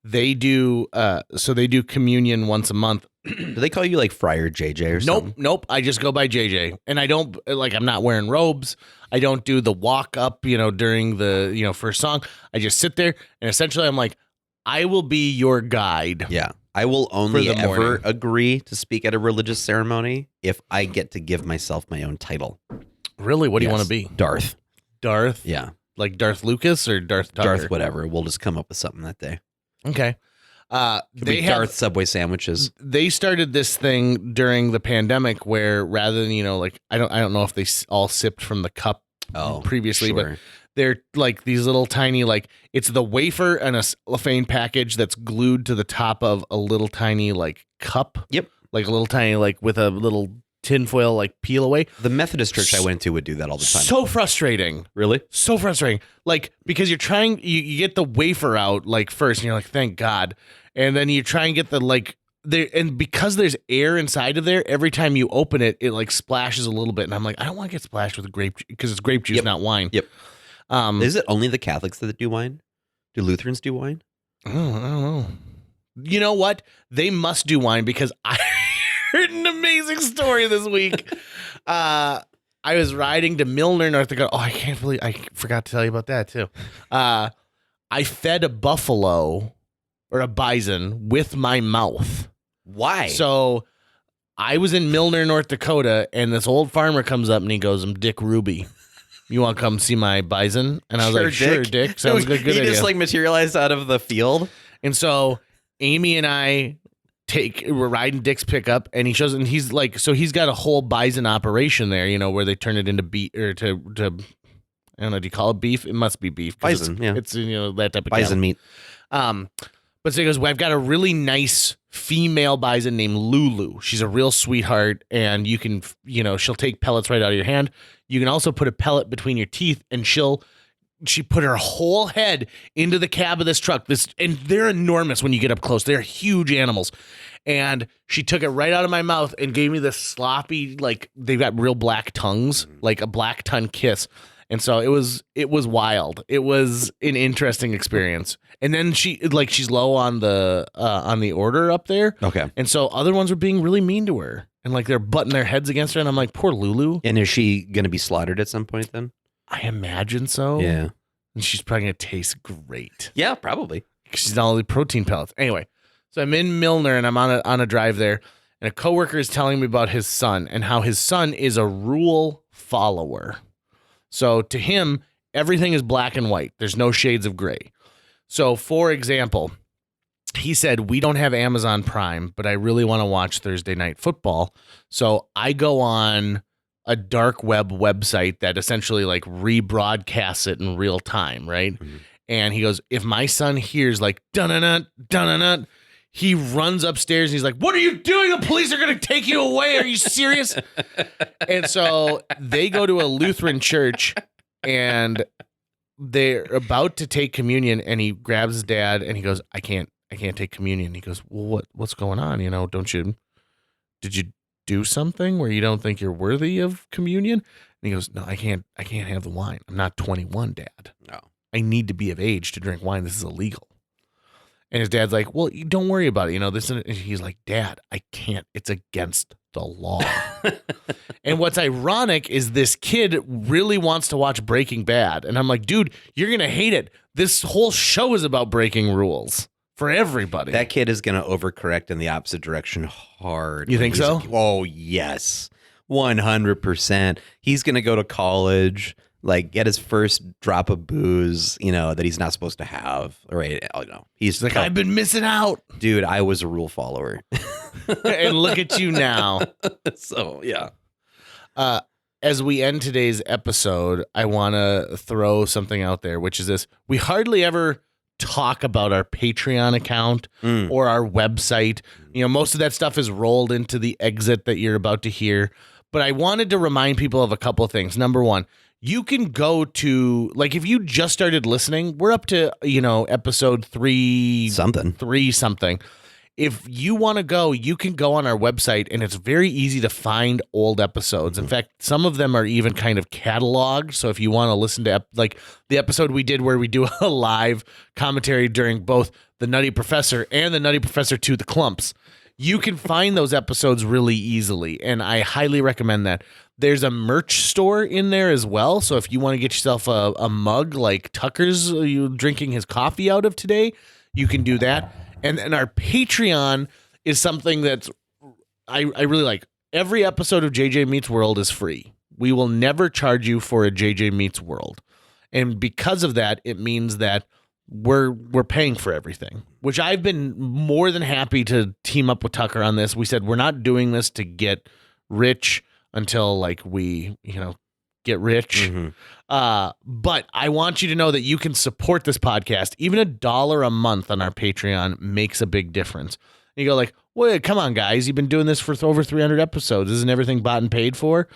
they do communion once a month. Do they call you like Friar JJ or something? Nope. I just go by JJ, and I don't I'm not wearing robes. I don't do the walk up, during the first song. I just sit there, and essentially I'm like, I will be your guide. Yeah, I will only ever agree to speak at a religious ceremony if I get to give myself my own title. Really? What do you want to be? Darth. Darth? Yeah. Like Darth Lucas or Darth Tucker? Darth whatever. We'll just come up with something that day. Okay. They have Darth Subway sandwiches. They started this thing during the pandemic where rather than, I don't know if they all sipped from the cup previously, sure. but they're like these little tiny, it's the wafer and a cellophane package that's glued to the top of a little tiny cup. Yep. Like a little tiny, with a little tinfoil peel away. The Methodist church I went to would do that all the time. So frustrating. Really? So frustrating. Because you're trying, you get the wafer out first and you're like, thank God. And then you try and get and because there's air inside of there, every time you open it, it splashes a little bit. And I'm like, I don't want to get splashed with grape because it's grape juice, not wine. Yep. Is it only the Catholics that do wine? Do Lutherans do wine? I don't know. You know what? They must do wine because I heard an amazing story this week. I was riding to Milner, North Dakota. Oh, I can't believe I forgot to tell you about that too. I fed a buffalo or a bison with my mouth. Why? So I was in Milner, North Dakota, and this old farmer comes up and he goes, I'm Dick Ruby. You want to come see my bison? And I was like, sure, Dick. Sounds good. Good he idea. Just materialized out of the field. And so Amy and I we're riding Dick's pickup, and he shows, and he's so he's got a whole bison operation there, where they turn it into beef or to I don't know, do you call it beef? It must be beef. Bison, it's that type of bison meat. But so he goes, well, I've got a really nice female bison named Lulu. She's a real sweetheart, and you can, she'll take pellets right out of your hand. You can also put a pellet between your teeth, and she'll she put her whole head into the cab of this truck. And they're enormous when you get up close. They're huge animals. And she took it right out of my mouth and gave me this sloppy, like they've got real black tongues, like a black tongue kiss. And so it was wild. It was an interesting experience. And then she's low on the order up there. Okay. And so other ones were being really mean to her. And like they're butting their heads against her. And I'm like, poor Lulu. And is she going to be slaughtered at some point then? I imagine so. Yeah. And she's probably going to taste great. Yeah, probably. She's not only protein pellets. Anyway, so I'm in Milner and I'm on a drive there. And a coworker is telling me about his son and how his son is a rule follower. So to him, everything is black and white. There's no shades of gray. So for example, he said, we don't have Amazon Prime, but I really want to watch Thursday Night Football. So I go on a dark web website that essentially like rebroadcasts it in real time, right? Mm-hmm. And he goes, if my son hears like dun-dun-dun, dun-dun-dun, he runs upstairs and he's like, what are you doing? The police are going to take you away. Are you serious? And so they go to a Lutheran church and they're about to take communion and he grabs his dad and he goes, I can't take communion. He goes, well, what's going on? You know, did you do something where you don't think you're worthy of communion? And he goes, no, I can't have the wine. I'm not 21, Dad. No. I need to be of age to drink wine. This is illegal. And his dad's like, well, you don't worry about it. You know, this, and he's like, Dad, I can't. It's against the law. And what's ironic is this kid really wants to watch Breaking Bad. And I'm like, dude, you're going to hate it. This whole show is about breaking rules for everybody. That kid is going to overcorrect in the opposite direction hard. You think so? Oh, yes. 100%. He's going to go to college, like get his first drop of booze, you know, that he's not supposed to have. Right? Oh, no. He's like, I've been missing out. Dude, I was a rule follower. And look at you now. So, yeah. As we end today's episode, I want to throw something out there, which is this. We hardly ever talk about our Patreon account or our website. You know, most of that stuff is rolled into the exit that you're about to hear. But I wanted to remind people of a couple of things. Number one, you can go to, like, if you just started listening, we're up to, you know, episode 3 something. If you want to go, you can go on our website, and it's very easy to find old episodes. In fact, some of them are even kind of cataloged. So if you want to listen to, like, the episode we did where we do a live commentary during both the Nutty Professor and the Nutty Professor 2, The Clumps, you can find those episodes really easily, and I highly recommend that. There's a merch store in there as well, so if you want to get yourself a mug like Tucker's you drinking his coffee out of today, you can do that. And our Patreon is something that's I really like. Every episode of JJ Meets World is free. We will never charge you for a JJ Meets World, and because of that, it means that we're paying for everything, which I've been more than happy to team up with Tucker on this. We said we're not doing this to get rich until like we, you know, get rich. Mm-hmm. But I want you to know that you can support this podcast. Even $1 a month on our Patreon makes a big difference. And you go like, well, come on, guys. You've been doing this for over 300 episodes. Isn't everything bought and paid for?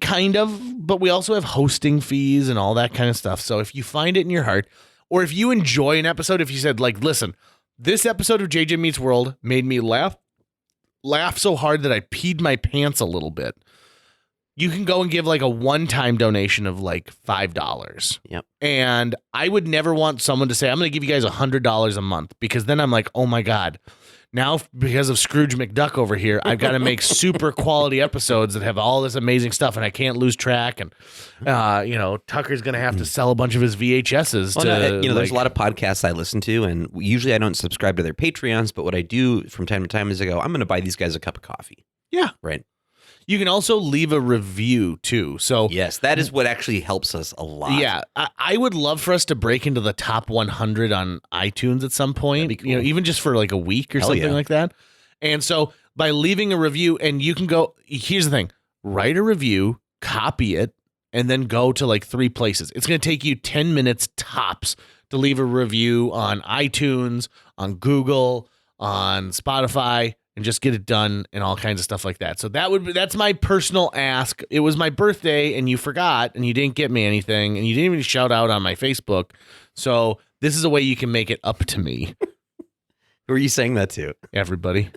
Kind of, but we also have hosting fees and all that kind of stuff. So if you find it in your heart, or if you enjoy an episode, if you said like, listen, this episode of JJ Meets World made me laugh so hard that I peed my pants a little bit, you can go and give like a one-time donation of like $5. Yep. And I would never want someone to say, I'm going to give you guys $100 a month, because then I'm like, oh my God, now because of Scrooge McDuck over here, I've got to make super quality episodes that have all this amazing stuff and I can't lose track. And, you know, Tucker's going to have to sell a bunch of his VHSs. There's a lot of podcasts I listen to, and usually I don't subscribe to their Patreons, but what I do from time to time is I go, I'm going to buy these guys a cup of coffee. Yeah. Right. You can also leave a review too. So yes, that is what actually helps us a lot. Yeah, I would love for us to break into the top 100 on iTunes at some point. Cool. You know, even just for like a week or something like that. And so by leaving a review, and you can go. Here's the thing: write a review, copy it, and then go to like 3 places. It's going to take you 10 minutes tops to leave a review on iTunes, on Google, on Spotify. and just get it done and all kinds of stuff like that. So that's my personal ask. It was my birthday and you forgot and you didn't get me anything and you didn't even shout out on my Facebook. So this is a way you can make it up to me. Who are you saying that to? Everybody.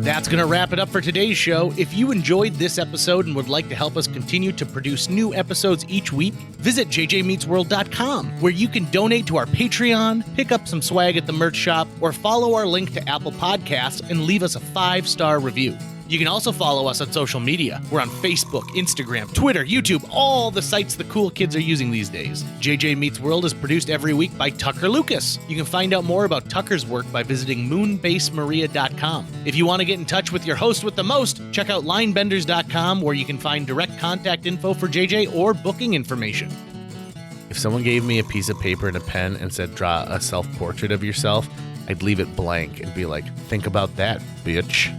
That's going to wrap it up for today's show. If you enjoyed this episode and would like to help us continue to produce new episodes each week, visit jjmeetsworld.com, where you can donate to our Patreon, pick up some swag at the merch shop, or follow our link to Apple Podcasts and leave us a 5-star review. You can also follow us on social media. We're on Facebook, Instagram, Twitter, YouTube, all the sites the cool kids are using these days. JJ Meets World is produced every week by Tucker Lucas. You can find out more about Tucker's work by visiting moonbasemaria.com. If you want to get in touch with your host with the most, check out linebenders.com, where you can find direct contact info for JJ or booking information. If someone gave me a piece of paper and a pen and said, draw a self-portrait of yourself, I'd leave it blank and be like, think about that, bitch.